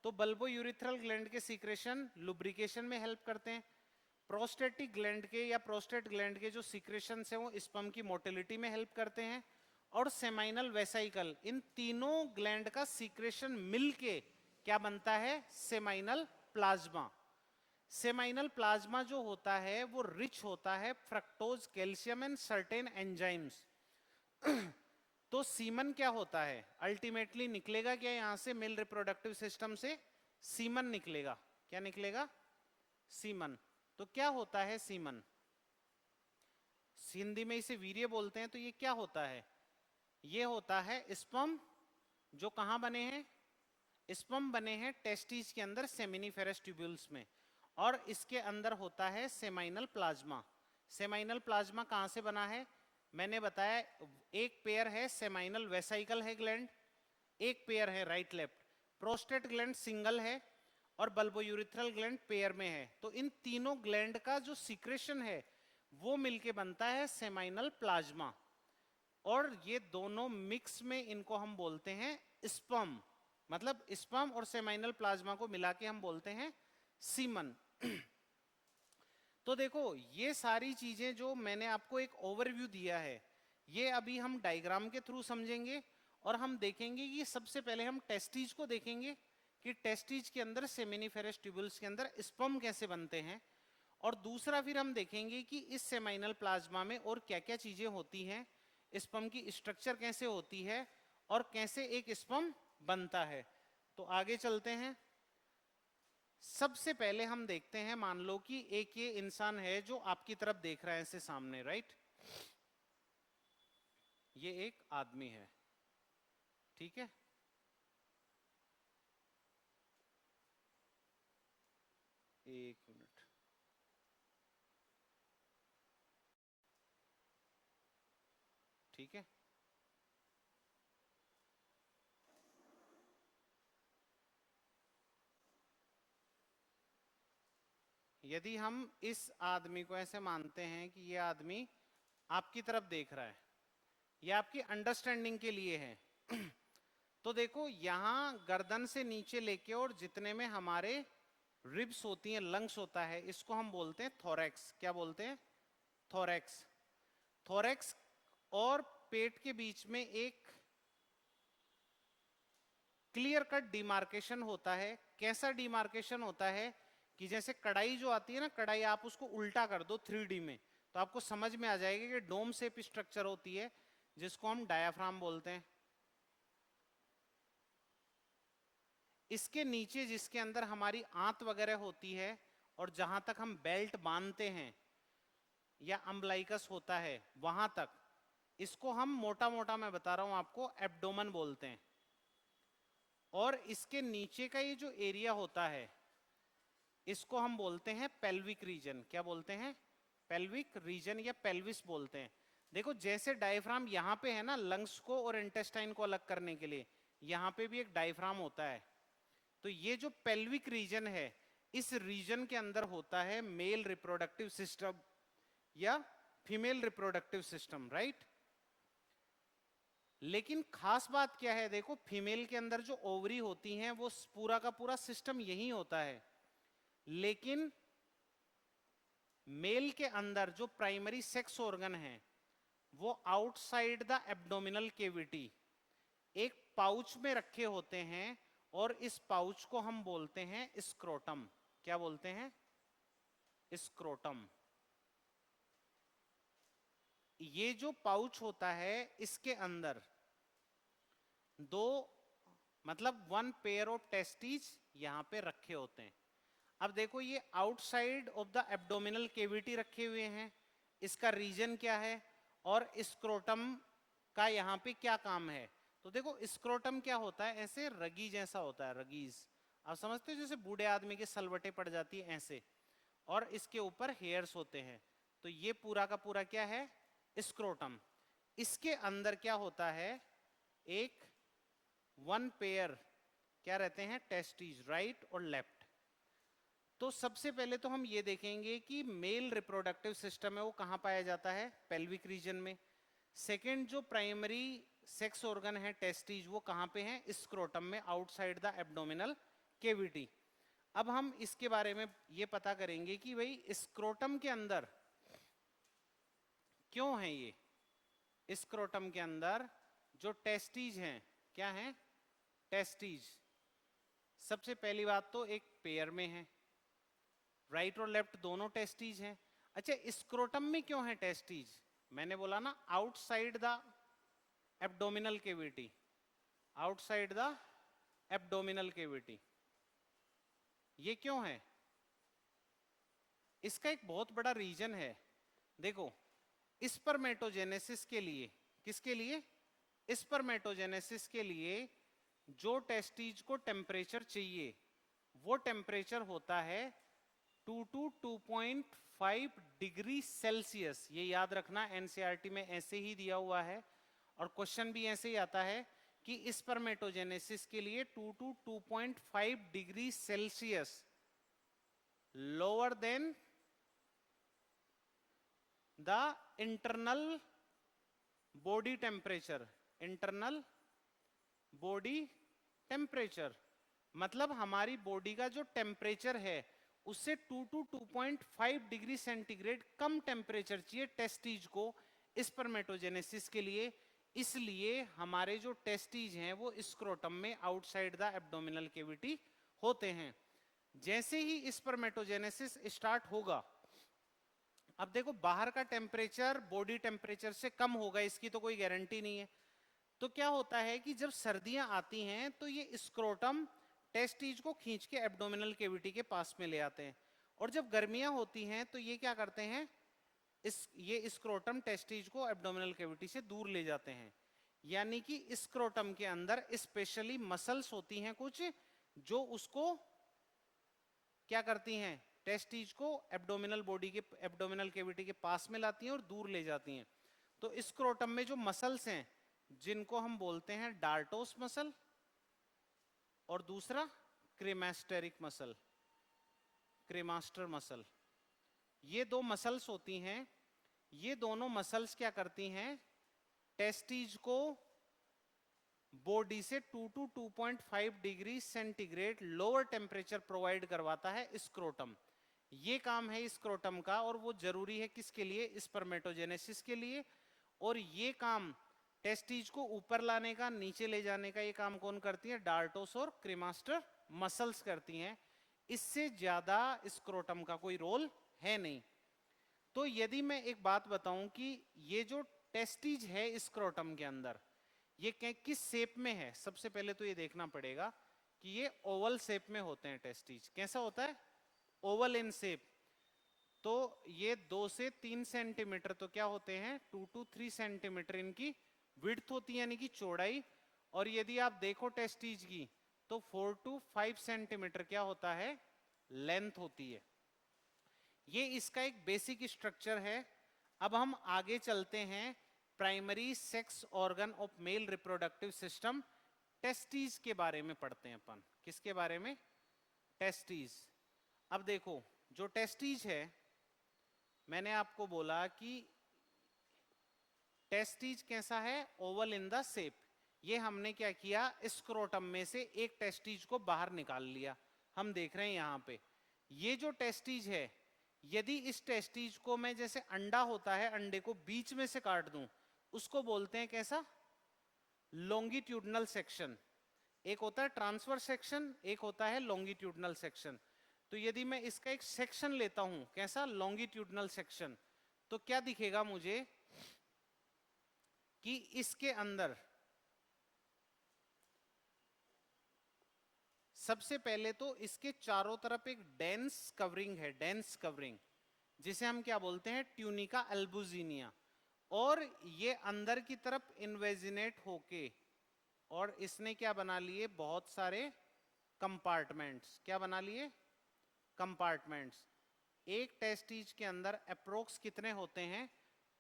तो बल्बो यूरिथ्रल ग्लैंड के सीक्रेशन लुब्रिकेशन में हेल्प करते हैं। प्रोस्टेटिक ग्लैंड के या प्रोस्टेट ग्लैंड के जो सीक्रेशंस हैं वो स्पर्म की मोटिलिटी में हेल्प करते हैं। और सेमाइनल वेसाइकल, इन तीनों ग्लैंड का सीक्रेशन मिलके क्या बनता है? Seminal plasma. सेमाइनल प्लाज्मा जो होता है वो रिच होता है fructose, calcium and certain enzymes. तो सीमन क्या होता है? अल्टीमेटली निकलेगा क्या यहां से? मेल रिप्रोडक्टिव सिस्टम से सीमन निकलेगा। क्या निकलेगा? सीमन। तो क्या होता है सीमन? हिंदी में इसे वीर्य बोलते हैं। तो ये क्या होता है? ये होता है स्पर्म, जो कहाँ बने हैं, स्पर्म बने हैं टेस्टिस के अंदर सेमिनिफेरस ट्यूब्यूल्स में, और इसके अंदर होता है सेमाइनल प्लाज्मा। सेमाइनल प्लाज्मा कहाँ से बना है, मैंने बताया एक पेयर है सेमाइनल वेसाइकल है ग्लैंड, एक पेयर है right left, prostate gland single है और बल्बोयूरिथ्रल ग्लैंड पेयर में है। तो इन तीनों ग्लैंड का जो सीक्रेशन है वो मिलके बनता है सेमाइनल प्लाज्मा, और ये दोनों मिक्स में इनको हम बोलते हैं स्पर्म, मतलब स्पर्म और सेमाइनल प्लाज्मा को मिला के हम बोलते हैं सीमन। तो देखो ये सारी चीजें जो मैंने आपको एक ओवरव्यू दिया है, ये अभी हम डायग्राम के थ्रू समझेंगे, और हम देखेंगे कि सबसे पहले हम टेस्टिज को देखेंगे कि टेस्टिज के अंदर सेमिनिफेरस ट्यूब्यूल्स के अंदर स्पर्म कैसे बनते हैं, और दूसरा फिर हम देखेंगे कि इस सेमाइनल प्लाज्मा में और क्या क्या चीजें होती हैं, स्पर्म की स्ट्रक्चर कैसे होती है और कैसे एक स्पर्म बनता है। तो आगे चलते हैं। सबसे पहले हम देखते हैं, मान लो कि एक ये इंसान है जो आपकी तरफ देख रहा है ऐसे सामने, राइट, ये एक आदमी है, ठीक है, एक मिनट, ठीक है, यदि हम इस आदमी को ऐसे मानते हैं कि ये आदमी आपकी तरफ देख रहा है, ये आपकी अंडरस्टैंडिंग के लिए है। तो देखो यहां गर्दन से नीचे लेके और जितने में हमारे रिब्स होती हैं, लंग्स होता है, इसको हम बोलते हैं थोरैक्स। क्या बोलते हैं, थोरैक्स। थोरैक्स और पेट के बीच में एक क्लियर कट डिमार्केशन होता है। कैसा डिमार्केशन होता है कि जैसे कढ़ाई जो आती है ना, कढ़ाई आप उसको उल्टा कर दो 3D में तो आपको समझ में आ जाएगा कि डोम शेप स्ट्रक्चर होती है जिसको हम डायाफ्राम बोलते हैं। इसके नीचे जिसके अंदर हमारी आंत वगैरह होती है और जहां तक हम बेल्ट बांधते हैं या अम्बलाइकस होता है वहां तक, इसको हम मोटा मोटा मैं बता रहा हूं आपको एब्डोमेन बोलते हैं। और इसके नीचे का ये जो एरिया होता है इसको हम बोलते हैं पेल्विक रीजन। क्या बोलते हैं, पेल्विक रीजन या पेल्विस बोलते हैं। देखो जैसे डायफ्राम यहाँ पे है ना लंग्स को और इंटेस्टाइन को अलग करने के लिए, यहाँ पे भी एक डायफ्राम होता है। तो ये जो पेल्विक रीजन है, इस रीजन के अंदर होता है मेल रिप्रोडक्टिव सिस्टम या फीमेल रिप्रोडक्टिव सिस्टम, राइट। लेकिन खास बात क्या है, देखो फीमेल के अंदर जो ओवरी होती हैं वो पूरा का पूरा सिस्टम यही होता है, लेकिन मेल के अंदर जो प्राइमरी सेक्स ऑर्गन है वो आउटसाइड द एब्डोमिनल केविटी एक पाउच में रखे होते हैं, और इस पाउच को हम बोलते हैं स्क्रोटम। क्या बोलते हैं, स्क्रोटम। ये जो पाउच होता है इसके अंदर दो, मतलब वन पेयर ऑफ टेस्टिस यहां पे रखे होते हैं। अब देखो ये outside of the abdominal cavity रखे हुए हैं, इसका रीजन क्या है और स्क्रोटम का यहाँ पे क्या काम है। तो देखो स्क्रोटम क्या होता है, ऐसे रगी जैसा होता है, रगीज आप समझते हो, जैसे बूढ़े आदमी के सलवटे पड़ जाती है ऐसे, और इसके ऊपर हेयर्स होते हैं। तो ये पूरा का पूरा क्या है, स्क्रोटम। इसके अंदर क्या होता है, एक वन पेयर क्या रहते हैं, टेस्टिस, राइट और लेफ्ट। तो सबसे पहले तो हम ये देखेंगे कि मेल रिप्रोडक्टिव सिस्टम है वो कहाँ पाया जाता है, पेल्विक रीजन में। सेकेंड जो प्राइमरी सेक्स ऑर्गन है टेस्टिस, वो कहाँ पे है, स्क्रोटम में, आउटसाइड द एब्डोमिनल केविटी। अब हम इसके बारे में ये पता करेंगे कि भाई स्क्रोटम के अंदर क्यों है ये। स्क्रोटम के अंदर जो टेस्टिस हैं, क्या हैं, टेस्टिस। सबसे पहली बात तो एक पेयर में है, राइट और लेफ्ट दोनों टेस्टिस हैं। अच्छा स्क्रोटम में क्यों है टेस्टिस, मैंने बोला ना outside the abdominal cavity, outside the abdominal cavity. ये क्यों है, इसका एक बहुत बड़ा रीजन है। देखो स्पर्मेटोजेनेसिस के लिए, किसके लिए, स्पर्मेटोजेनेसिस के लिए जो टेस्टिज को टेम्परेचर चाहिए वो टेम्परेचर होता है 2 to 2.5 डिग्री सेल्सियस। ये याद रखना, एनसीईआरटी में ऐसे ही दिया हुआ है और क्वेश्चन भी ऐसे ही आता है कि स्पर्मेटोजेनेसिस के लिए 2 to 2.5 degree Celsius lower than the internal body temperature. Internal body temperature मतलब हमारी बॉडी का जो टेम्परेचर है उससे 2 to 2.5 degree centigrade come temperature चाहिए टेस्टिज को स्पर्मेटोजेनेसिस के लिए। इसलिए हमारे जो टेस्टिज हैं वो स्क्रोटम में आउटसाइड द एब्डोमिनल कैविटी होते हैं। जैसे ही स्पर्मेटोजेनेसिस स्टार्ट होगा, अब देखो बाहर का टेम्परेचर बॉडी टेम्परेचर से कम होगा, इसकी तो कोई गारंटी नहीं है। तो क्या होता है कि जब सर्दियां आती हैं तो ये स्क्रोटम टेस्टिज को खींच के एब्डोमिनल कैविटी के पास में ले आते हैं, और जब गर्मियां होती हैं तो ये क्या करते हैं, ये स्क्रोटम टेस्टिज को एब्डोमिनल कैविटी से दूर ले जाते हैं। यानी कि स्क्रोटम के अंदर स्पेशली मसल्स होती हैं कुछ जो उसको क्या करती हैं, टेस्टिज को एब्डोमिनल बॉडी के एब्डोमिनल कैविटी के पास में लाती हैं और दूर ले जाती हैं। तो स्क्रोटम में जो मसल्स हैं जिनको हम बोलते हैं डार्टोस मसल और दूसरा क्रेमास्टेरिक मसल, क्रेमास्टर मसल, ये दो मसल्स होती हैं। ये दोनों मसल्स क्या करती हैं, टेस्टिज को बॉडी से 2 to 2.5 degree centigrade lower temperature provide करवाता है स्क्रोटम। ये काम है स्क्रोटम का और वो जरूरी है किसके लिए, स्पर्मेटोजेनेसिस के लिए। और ये काम टेस्टिज को ऊपर लाने का, नीचे ले जाने का, ये काम कौन करती है, डार्टोस और क्रेमास्टर मसल्स करती हैं। इससे ज्यादा स्क्रोटम का कोई रोल है नहीं। तो यदि मैं एक बात बताऊं कि ये जो टेस्टिज है स्क्रोटम के अंदर ये किस शेप में है, सबसे पहले तो ये देखना पड़ेगा कि ये ओवल शेप में होते हैं टेस्टिज। कैसा होता है, ओवल इन शेप। तो ये 2 से 3 सेंटीमीटर तो क्या होते हैं, 2 to 3 सेंटीमीटर इनकी विड्थ होती है, यानी कि चौड़ाई। और यदि आप देखो टेस्टिज की तो 4 to 5 सेंटीमीटर क्या होता है, लेंथ होती है। ये इसका एक बेसिक स्ट्रक्चर है। अब हम आगे चलते हैं, primary sex organ of male reproductive system, testis के बारे में पढ़ते हैं अपन। किसके बारे में, टेस्टिस। अब देखो जो टेस्टिस है, मैंने आपको बोला कि टेस्टिस कैसा है, ओवल इन द शेप। ये हमने क्या किया, स्क्रोटम में से एक टेस्टिस को बाहर निकाल लिया। हम देख रहे हैं यहां पे ये जो टेस्टिस है, यदि इस टेस्टिस को मैं जैसे अंडा होता है, अंडे को बीच में से काट दूं, उसको बोलते हैं कैसा, लॉन्गिट्यूडनल सेक्शन। एक होता है ट्रांसवर्स सेक्शन, एक होता है लॉन्गिट्यूडनल सेक्शन। तो यदि मैं इसका एक सेक्शन लेता हूं, कैसा, लॉन्गिट्यूडनल सेक्शन, तो क्या दिखेगा मुझे कि इसके अंदर सबसे पहले तो इसके चारों तरफ एक डेंस कवरिंग है, डेंस कवरिंग, जिसे हम क्या बोलते हैं, ट्यूनिका एल्बुजिनिया। और ये अंदर की तरफ इन्वेजिनेट होके और इसने क्या बना लिए, बहुत सारे कंपार्टमेंट्स। क्या बना लिए, कंपार्टमेंट्स। एक टेस्टिज के अंदर अप्रोक्स कितने होते हैं,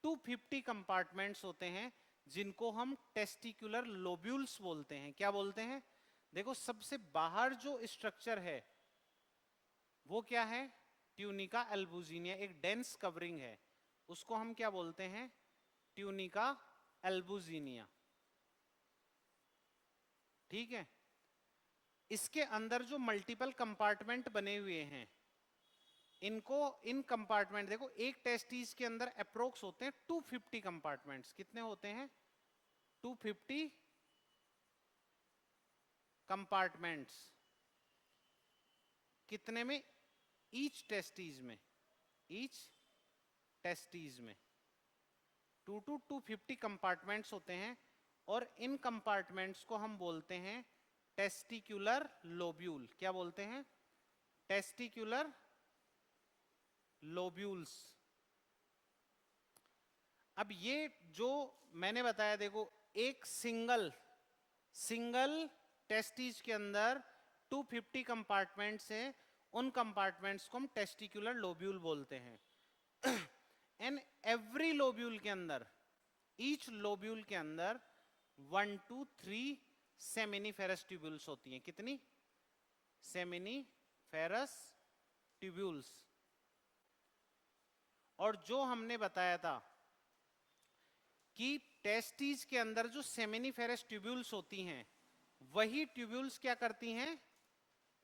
250 कंपार्टमेंट्स होते हैं, जिनको हम टेस्टिकुलर लोब्यूल्स बोलते हैं। क्या बोलते हैं, देखो सबसे बाहर जो स्ट्रक्चर है वो क्या है, ट्यूनिका एल्बुजिनिया, एक डेंस कवरिंग है, उसको हम क्या बोलते हैं, ट्यूनिका एल्बुजिनिया। ठीक है, इसके अंदर जो मल्टीपल कंपार्टमेंट बने हुए हैं, इनको, इन कंपार्टमेंट, देखो एक टेस्टिस के अंदर अप्रोक्स होते हैं 250 कंपार्टमेंट्स। कितने होते हैं, 250 कंपार्टमेंट्स। कितने में, ईच टेस्टिस में, ईच टेस्टिस में 2 to 250 कंपार्टमेंट्स होते हैं। और इन कंपार्टमेंट्स को हम बोलते हैं टेस्टिकुलर लोब्यूल। क्या बोलते हैं, टेस्टिकुलर लोब्यूल्स। अब ये जो मैंने बताया, देखो एक सिंगल टेस्टिज के अंदर 250 कंपार्टमेंट्स हैं, उन कंपार्टमेंट्स को हम टेस्टिकुलर लोब्यूल बोलते हैं। एंड एवरी लोब्यूल के अंदर, ईच लोब्यूल के अंदर 1 to 3 सेमिनिफेरस ट्यूब्यूल्स होती हैं। कितनी? Seminiferous tubules. और जो हमने बताया था कि टेस्टिज के अंदर जो सेमिनिफेरस ट्यूब्यूल्स होती हैं, वही ट्यूब्यूल्स क्या करती हैं?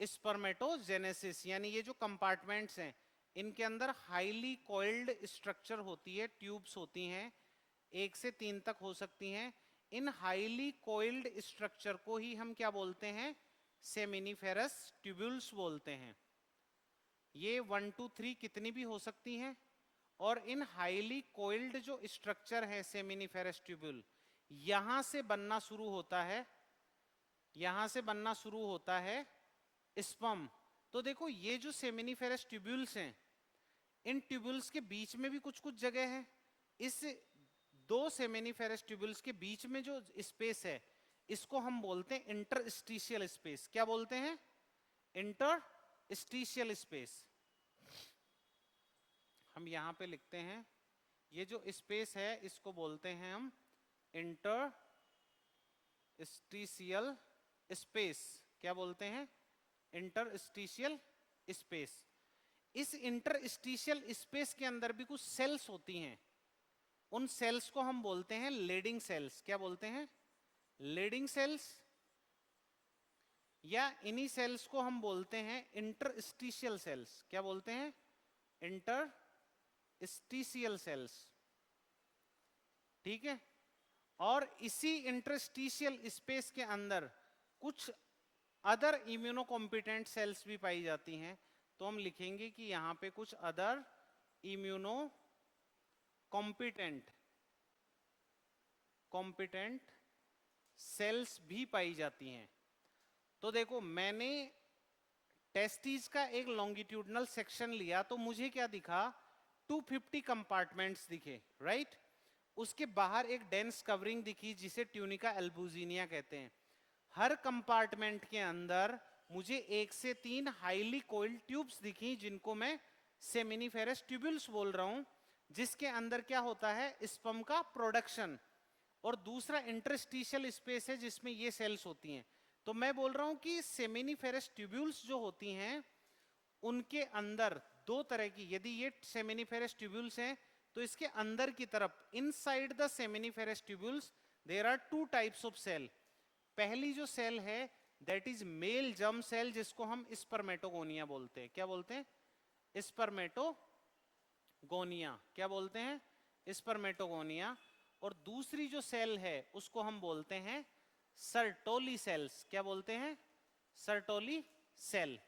स्पर्मेटोजेनेसिस, यानी ये जो कंपार्टमेंट्स हैं इनके अंदर हाईली कॉइल्ड स्ट्रक्चर होती है, ट्यूब्स होती हैं, 1 से 3 तक हो सकती हैं। इन हाईली कॉइल्ड स्ट्रक्चर को ही हम क्या बोलते हैं? सेमिनिफेरस ट्यूब्यूल्स बोलते हैं। ये 1 to 3 कितनी भी हो सकती हैं। और इन हाईली कॉइल्ड जो स्ट्रक्चर है सेमिनिफेरस ट्यूब्यूल, यहां से बनना शुरू होता है, यहां से बनना शुरू होता है स्पर्म। तो देखो ये जो सेमिनिफेरस ट्यूब्यूल्स हैं, इन ट्यूब्यूल्स के बीच में भी कुछ कुछ जगह है। इस 2 सेमिनिफेरस ट्यूब्यूल्स के बीच में जो स्पेस है, इसको हम बोलते हैं इंटरस्टिशियल स्पेस। क्या बोलते हैं? Interstitial space. हम यहां पे लिखते हैं, ये जो स्पेस है इसको बोलते हैं हम इंटरस्टिशियल स्पेस। क्या बोलते हैं? Interstitial space. इस इंटरस्टिशियल स्पेस के अंदर भी कुछ सेल्स होती हैं, उन सेल्स को हम बोलते हैं लीडिंग सेल्स। क्या बोलते हैं? Leydig cells. या इन्हीं सेल्स को हम बोलते हैं इंटरस्टिशियल सेल्स। क्या बोलते हैं? Interstitial cells. ठीक है। और इसी इंटरस्टिशियल स्पेस के अंदर कुछ अदर इम्यूनो कॉम्पिटेंट सेल्स भी पाई जाती हैं। तो हम लिखेंगे कि यहां पे कुछ अदर इम्यूनो कॉम्पिटेंट सेल्स भी पाई जाती हैं। तो देखो मैंने टेस्टिस का एक लॉन्गिट्यूडनल सेक्शन लिया, तो मुझे क्या दिखा? 250 कंपार्टमेंट्स दिखे, राइट। उसके बाहर एक डेंस कवरिंग दिखी जिसे ट्यूनिका एल्बुजिनिया कहते हैं। हर कंपार्टमेंट के अंदर मुझे 1 से 3 हाईली कोइल्ड ट्यूब्स दिखी, जिनको मैं सेमिनिफेरस ट्यूब्यूल्स बोल रहा हूं, जिसके अंदर क्या होता है? स्पर्म का प्रोडक्शन। और दूसरा इंटरस्टिशियल स्पेस है जिसमें ये सेल्स होती हैं। तो मैं बोल रहा हूं कि सेमिनिफेरस ट्यूब्यूल्स जो होती हैं उनके अंदर 2 तरह की, यदि ये सेमिनिफेरस ट्यूब्यूल्स हैं तो इसके अंदर की तरफ, inside the seminiferous tubules there are 2 types of cell. पहली जो सेल है that is male germ cell, जिसको हम स्पर्मेटोगोनिया बोलते हैं। क्या बोलते हैं? स्पर्मेटोगोनिया। क्या बोलते हैं? स्पर्मेटोगोनिया। और दूसरी जो सेल है उसको हम बोलते हैं सर्टोली सेल्स। क्या बोलते हैं? Sertoli cell.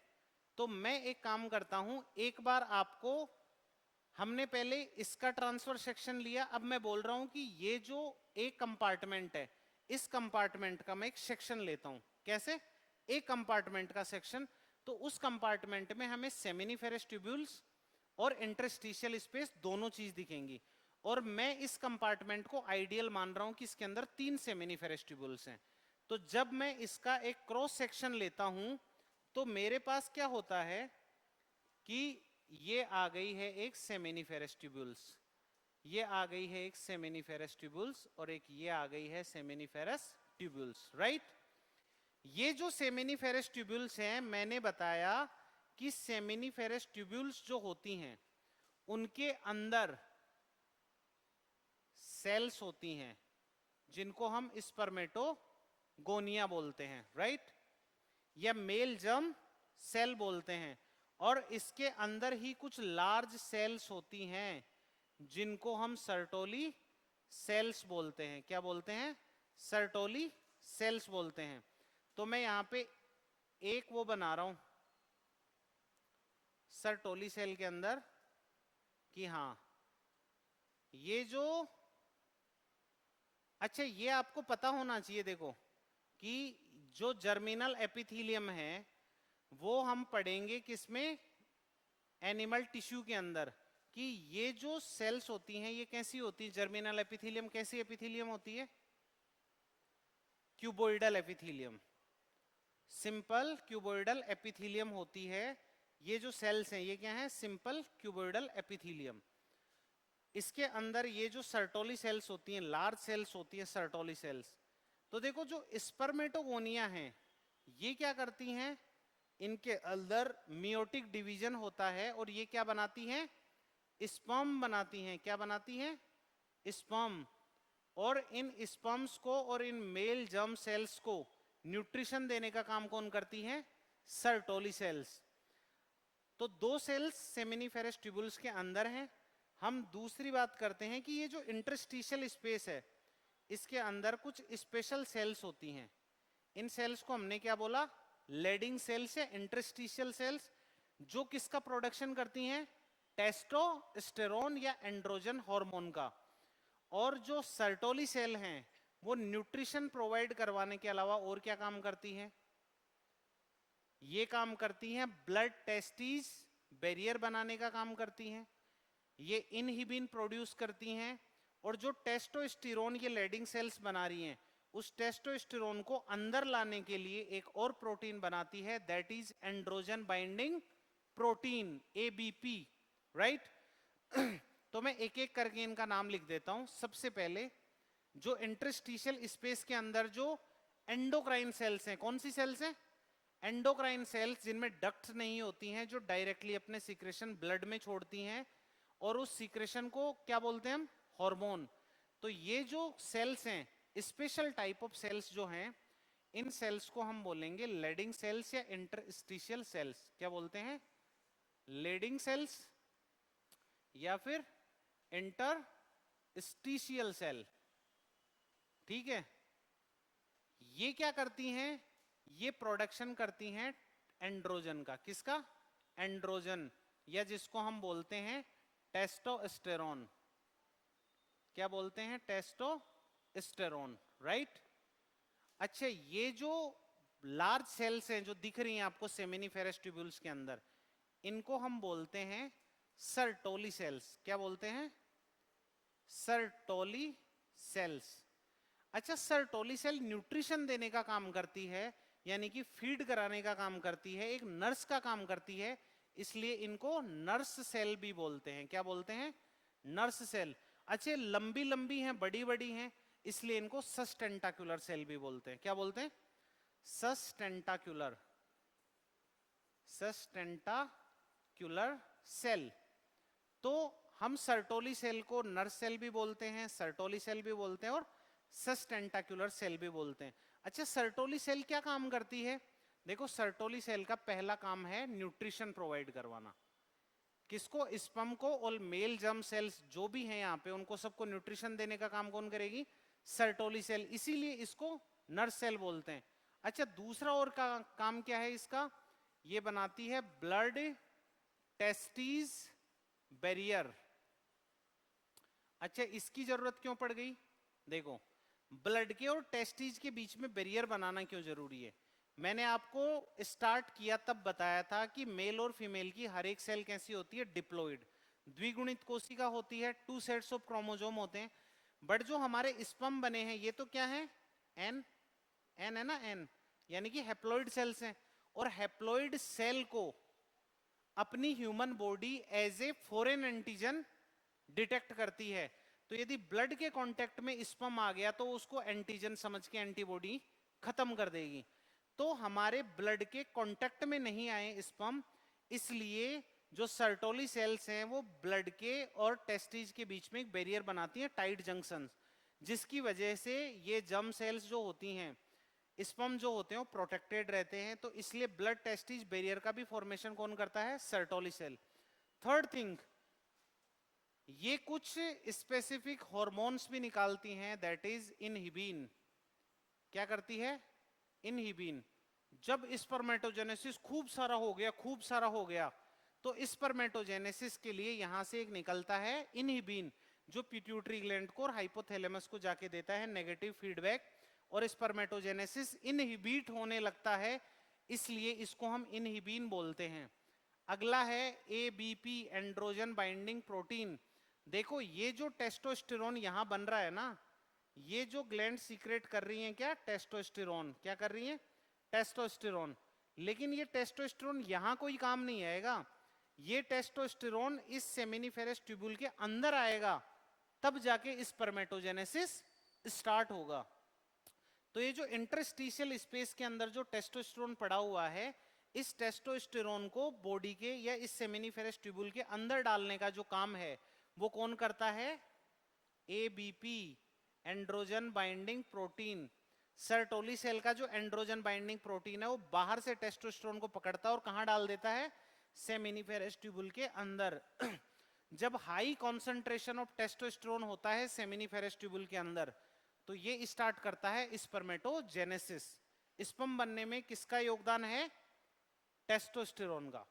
तो मैं एक काम करता हूं, एक बार आपको, हमने पहले इसका ट्रांसफर सेक्शन लिया, अब मैं बोल रहा हूं कि ये जो एक कंपार्टमेंट है, इस कंपार्टमेंट का मैं एक सेक्शन लेता हूं। कैसे? एक कंपार्टमेंट का सेक्शन। तो उस कंपार्टमेंट में हमें सेमिनिफेरस ट्यूब्यूल्स और इंटरस्टिशियल स्पेस दोनों चीज दिखेंगी। और मैं इस कंपार्टमेंट को आइडियल मान रहा हूं कि इसके अंदर 3 सेमिनिफेरस ट्यूब्यूल्स हैं। तो जब मैं इसका एक क्रॉस सेक्शन लेता हूं तो मेरे पास क्या होता है कि ये आ गई है एक सेमिनिफेरस ट्यूब्यूल्स, ये आ गई है एक सेमिनिफेरस ट्यूब्यूल्स, और एक ये आ गई है सेमिनिफेरस ट्यूब्यूल्स, राइट। ये जो सेमिनिफेरस ट्यूब्यूल्स हैं, मैंने बताया कि सेमिनिफेरस ट्यूब्यूल्स जो होती हैं उनके अंदर सेल्स होती हैं जिनको हम स्पर्मेटोगोनिया बोलते हैं, राइट, या मेल जर्म सेल बोलते हैं। और इसके अंदर ही कुछ लार्ज सेल्स होती हैं जिनको हम सर्टोली सेल्स बोलते हैं। क्या बोलते हैं? सर्टोली सेल्स बोलते हैं। तो मैं यहां पे एक वो बना रहा हूं सर्टोली सेल के अंदर कि हां ये जो, अच्छा ये आपको पता होना चाहिए, देखो कि जो जर्मिनल एपिथेलियम है वो हम पढ़ेंगे किसमें? एनिमल टिश्यू के अंदर, कि ये जो सेल्स होती हैं ये कैसी होती है? जर्मिनल एपिथेलियम कैसी एपिथेलियम होती है? Cuboidal epithelium, simple cuboidal epithelium होती है। ये जो सेल्स हैं ये क्या है? Simple cuboidal epithelium. इसके अंदर ये जो सर्टोली सेल्स होती हैं, लार्ज सेल्स होती हैं सर्टोली सेल्स। तो देखो जो स्पर्मेटोगोनिया हैं ये क्या करती हैं? इनके अंदर मियोटिक डिवीजन होता है और ये क्या बनाती हैं? स्पर्म बनाती हैं। क्या बनाती हैं? स्पर्म। और इन स्पर्म्स को और इन मेल जर्म सेल्स को न्यूट्रिशन देने का काम कौन करती हैं? Sertoli cells. तो दो सेल्स सेमिनिफेरस ट्यूबुल्स के अंदर हैं। हम दूसरी बात करते हैं कि ये जो इंटरस्टिशियल स्पेस है इसके अंदर कुछ स्पेशल सेल्स होती हैं। इन सेल्स को हमने क्या बोला? लेडिंग सेल्स या इंटरस्टिशियल सेल्स, जो किसका प्रोडक्शन करती हैं? टेस्टोस्टेरोन या एंड्रोजन हार्मोन का। और जो सर्टोली सेल हैं वो न्यूट्रिशन प्रोवाइड करवाने के अलावा और क्या काम करती हैं? ये काम करती हैं ब्लड टेस्टिस बैरियर बनाने का काम करती हैं। ये इनहिबिन प्रोड्यूस करती हैं। और जो टेस्टोस्टेरोन ये लेडिंग सेल्स बना रही हैं उस टेस्टोस्टेरोन को अंदर लाने के लिए एक और प्रोटीन बनाती है, that is androgen binding protein, ABP, right. तो मैं एक एक करके इनका नाम लिख देता हूं। सबसे पहले जो इंटरस्टिशियल स्पेस के अंदर जो एंडोक्राइन सेल्स हैं, कौन सी सेल्स हैं? एंडोक्राइन सेल्स, जिनमें डक्ट्स नहीं होती हैं, जो डायरेक्टली अपने सीक्रेशन ब्लड में छोड़ती हैं और उस सीक्रेशन को क्या बोलते हैं हम? हार्मोन। तो ये जो सेल्स हैं, स्पेशल टाइप ऑफ सेल्स जो हैं, इन सेल्स को हम बोलेंगे लेडिंग सेल्स या इंटरस्टिशियल सेल्स। क्या बोलते हैं? लेडिंग सेल्स या फिर इंटरस्टिशियल सेल। ठीक है। ये क्या करती हैं? ये प्रोडक्शन करती हैं एंड्रोजन का। किसका? एंड्रोजन, या जिसको हम बोलते हैं टेस्टोस्टेरोन। क्या बोलते हैं? Testosterone, right. अच्छा, ये जो लार्ज सेल्स हैं जो दिख रही हैं आपको सेमिनिफेरस ट्यूब्यूल्स के अंदर, इनको हम बोलते हैं सर्टोली सेल्स। क्या बोलते हैं? Sertoli cells. अच्छा, सर्टोली सेल न्यूट्रिशन देने का काम करती है, यानी कि फीड कराने का काम करती है, एक नर्स का काम करती है, इसलिए इनको नर्स सेल भी बोलते हैं। क्या बोलते हैं? Nurse cell. अच्छे, लंबी लंबी हैं, बड़ी बड़ी हैं, इसलिए इनको सस्टेंटाक्युलर सेल भी बोलते हैं। क्या बोलते हैं? सस्टेंटाक्युलर, सस्टेंटाक्युलर सेल। तो हम सर्टोली सेल को नर्स सेल भी बोलते हैं, सर्टोली सेल भी बोलते हैं और सस्टेंटाक्युलर सेल भी बोलते हैं। अच्छा, सर्टोली सेल क्या काम करती है? देखो, सर्टोली सेल का पहला काम है न्यूट्रिशन प्रोवाइड करवाना। किसको? स्पर्म को। और मेल जर्म सेल्स जो भी हैं यहाँ पे, उनको सबको न्यूट्रिशन देने का काम कौन करेगी? Sertoli cell. इसीलिए इसको नर्स सेल बोलते हैं। अच्छा, दूसरा और काम क्या है इसका? ये बनाती है ब्लड टेस्टिस बैरियर। अच्छा, इसकी जरूरत क्यों पड़ गई? देखो, ब्लड के और टेस्टिस के बीच में बैरियर बनाना क्यों जरूरी है? मैंने आपको स्टार्ट किया तब बताया था कि मेल और फीमेल की हर एक सेल कैसी होती है? डिप्लॉइड, द्विगुणित कोशिका होती है, 2 सेट्स ऑफ क्रोमोसोम होते हैं। बट जो हमारे स्पर्म बने हैं ये तो क्या है? एन है ना, एन, यानी कि हैप्लॉइड सेल्स हैं। और हैप्लॉइड सेल को अपनी human body as a foreign antigen detect करती है। तो यदि ब्लड के कांटेक्ट में स्पर्म आ गया तो उसको एंटीजन समझ के एंटीबॉडी खत्म कर देगी। तो हमारे ब्लड के कांटेक्ट में नहीं आए स्पर्म, इसलिए जो सर्टोली सेल्स हैं वो ब्लड के और टेस्टिस के बीच में एक बैरियर बनाती हैं, टाइट जंक्शन, जिसकी वजह से ये जर्म सेल्स जो होती हैं, स्पर्म जो होते हैं, वो प्रोटेक्टेड रहते हैं। तो इसलिए ब्लड टेस्टिस बैरियर का भी फॉर्मेशन कौन करता है? Sertoli cell. थर्ड थिंग, ये कुछ स्पेसिफिक हार्मोन्स भी निकालती हैं, दैट इज इनहिबिन। क्या करती है? इनहिबिन। जब स्पर्मेटोजेनेसिस खूब सारा हो गया, खूब सारा हो गया, तो स्पर्मेटोजेनेसिस के लिए यहां से एक निकलता है इनहिबिन, जो पिट्यूटरी ग्लैंड को और हाइपोथैलेमस को जाके देता है नेगेटिव फीडबैक, और स्पर्मेटोजेनेसिस इनहिबिट होने लगता है, इसलिए इसको हम इनहिबिन बोलते हैं। अगला है एबीपी, एंड्रोजन बाइंडिंग प्रोटीन। देखो, ये जो टेस्टोस्टेरोन यहां बन रहा है ना, ये जो ग्लैंड सीक्रेट कर रही हैं क्या, टेस्टोस्टेरोन, क्या कर रही हैं, टेस्टोस्टेरोन। लेकिन ये टेस्टोस्टेरोन यहां कोई काम नहीं आएगा, ये टेस्टोस्टेरोन इस सेमिनिफेरस ट्यूब्यूल के अंदर आएगा, तब जाके स्पर्मेटोजेनेसिस स्टार्ट होगा। तो ये जो इंटरस्टिशियल स्पेस के अंदर जो टेस्टोस्टेरोन पड़ा हुआ है, इस टेस्टोस्टेरोन को बॉडी के या इस सेमिनिफेरस ट्यूब्यूल के अंदर डालने का जो काम है वो कौन करता है, ABP, androgen binding protein. Sertoli cell का जो एंड्रोजन बाइंडिंग प्रोटीन है वो बाहर से टेस्टोस्टेरोन को पकड़ता है और कहां डाल देता है, सेमिनिफेरस ट्यूब्यूल के अंदर। जब हाई कॉन्सेंट्रेशन ऑफ टेस्टोस्टेरोन होता है सेमिनिफेरस ट्यूब्यूल के अंदर, तो ये स्टार्ट करता है स्पर्मेटोजेनेसिस। स्पर्म बनने में किसका योगदान है, टेस्टोस्टेरोन का।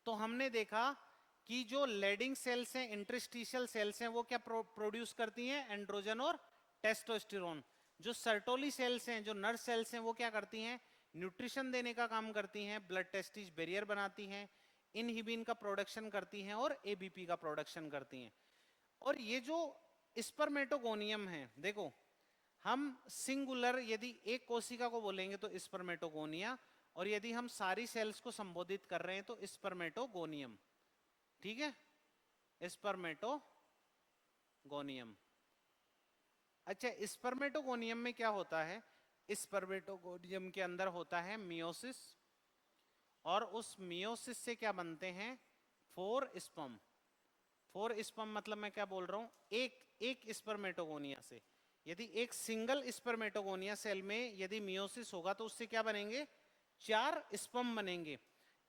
तो हमने देखा कि जो लेडिंग सेल्स हैं, इंटरस्टिशियल सेल्स हैं, वो क्या प्रोड्यूस करती हैं, एंड्रोजन और टेस्टोस्टेरोन। जो सर्टोली सेल्स हैं, जो नर्व सेल्स हैं, वो क्या करती हैं, न्यूट्रिशन देने का काम करती हैं, ब्लड टेस्टिज बैरियर बनाती हैं, इनहिबिन का प्रोडक्शन करती हैं और एबीपी का प्रोडक्शन करती हैं। और ये जो स्पर्मेटोगोनियम है, देखो हम सिंगुलर यदि एक कोशिका को बोलेंगे तो स्पर्मेटोगोनिया, और यदि हम सारी सेल्स को संबोधित कर रहे हैं तो स्पर्मेटोगोनियम, ठीक है, स्पर्मेटोगोनियम। अच्छा, स्पर्मेटोगोनियम में क्या होता है, स्पर्मेटोगोनियम के अंदर होता है मियोसिस, और उस मियोसिस से क्या बनते हैं, 4 स्पर्म। 4 स्पर्म मतलब मैं क्या बोल रहा हूं, एक स्पर्मेटोगोनिया से, यदि एक सिंगल स्पर्मेटोगोनिया सेल में यदि मियोसिस होगा तो उससे क्या बनेंगे, 4 स्पर्म बनेंगे।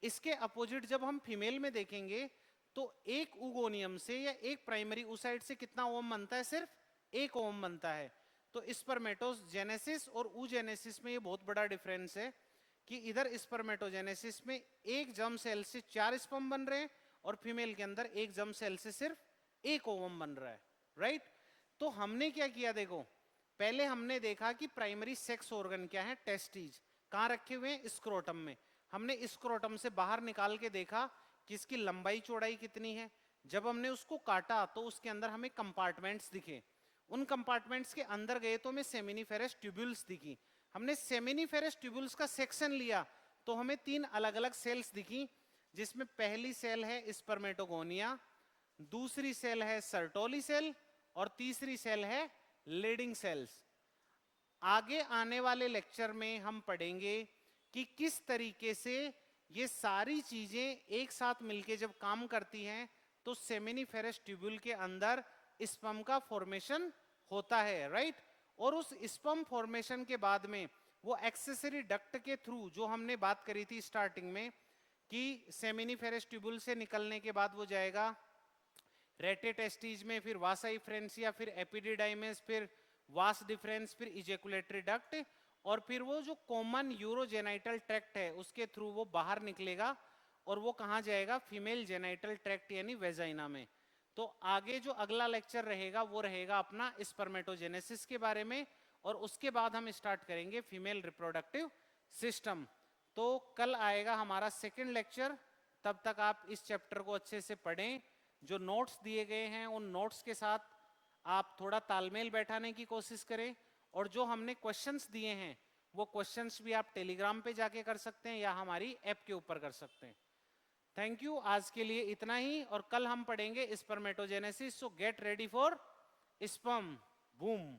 इसके अपोजिट जब हम फीमेल में देखेंगे तो एक उगोनियम से या एक प्राइमरी oocyte से कितना ओवम बनता है, सिर्फ एक ओवम बनता है। तो स्पर्मेटोजेनेसिस और oogenesis में ये बहुत बड़ा डिफरेंस है कि इधर स्पर्मेटोजेनेसिस में एक जर्म सेल से 4 स्पर्म बन रहे हैं और फीमेल के अंदर एक जर्म सेल से सिर्फ एक ओवम बन रहा है, राइट। तो हमने क्या किया, देखो पहले हमने देखा कि प्राइमरी सेक्स ऑर्गन क्या है, टेस्टिज, कहां रखे हुए हैं, स्क्रोटम में। हमने स्क्रोटम से बाहर निकाल के देखा कि इसकी लंबाई चौड़ाई कितनी है। जब हमने उसको काटा तो उसके अंदर हमें कंपार्टमेंट्स दिखे, उन कंपार्टमेंट्स के अंदर गए तो हमें सेमिनिफेरस ट्यूब्यूल्स दिखी। हमने सेमिनिफेरस ट्यूब्यूल्स का सेक्शन लिया तो हमें 3 अलग अलग सेल्स दिखी, जिसमें पहली सेल है स्पर्मेटोगोनिया, दूसरी सेल है सर्टोली सेल, और तीसरी सेल है लीडिंग सेल्स। आगे आने वाले लेक्चर में हम पढ़ेंगे कि किस तरीके से ये सारी चीजें एक साथ मिलके जब काम करती हैं तो सेमिनिफेरस ट्यूब्यूल के अंदर स्पर्म का फॉर्मेशन होता है, राइट। और उस स्पर्म फॉर्मेशन के बाद में वो एक्सेसरी डक्ट के थ्रू, जो हमने बात करी थी स्टार्टिंग में कि सेमिनिफेरस ट्यूब्यूल से निकलने के बाद वो जाएगा रेटेटेस्टिज में, फिर वासा इफ्रेंस, या फिर एपिडिडाइमिस, फिर वास डिफरेंस, फिर इजेकुलेटरी डक्ट, और फिर वो जो कॉमन यूरोजेनाइटल ट्रैक्ट है उसके थ्रू वो बाहर निकलेगा और वो कहाँ जाएगा, फीमेल जेनाइटल ट्रैक्ट यानी वेजाइना में। तो आगे जो अगला लेक्चर रहेगा वो रहेगा अपना स्पर्मेटोजेनेसिस के बारे में, और उसके बाद हम स्टार्ट करेंगे फीमेल रिप्रोडक्टिव सिस्टम। तो कल आएगा हमारा सेकेंड लेक्चर, तब तक आप इस चैप्टर को अच्छे से पढ़ें। जो नोट्स दिए गए हैं उन नोट्स के साथ आप थोड़ा तालमेल बैठाने की कोशिश करें, और जो हमने क्वेश्चंस दिए हैं वो क्वेश्चंस भी आप टेलीग्राम पे जाके कर सकते हैं या हमारी ऐप के ऊपर कर सकते हैं। थैंक यू, आज के लिए इतना ही, और कल हम पढ़ेंगे spermatogenesis. So get ready for sperm boom.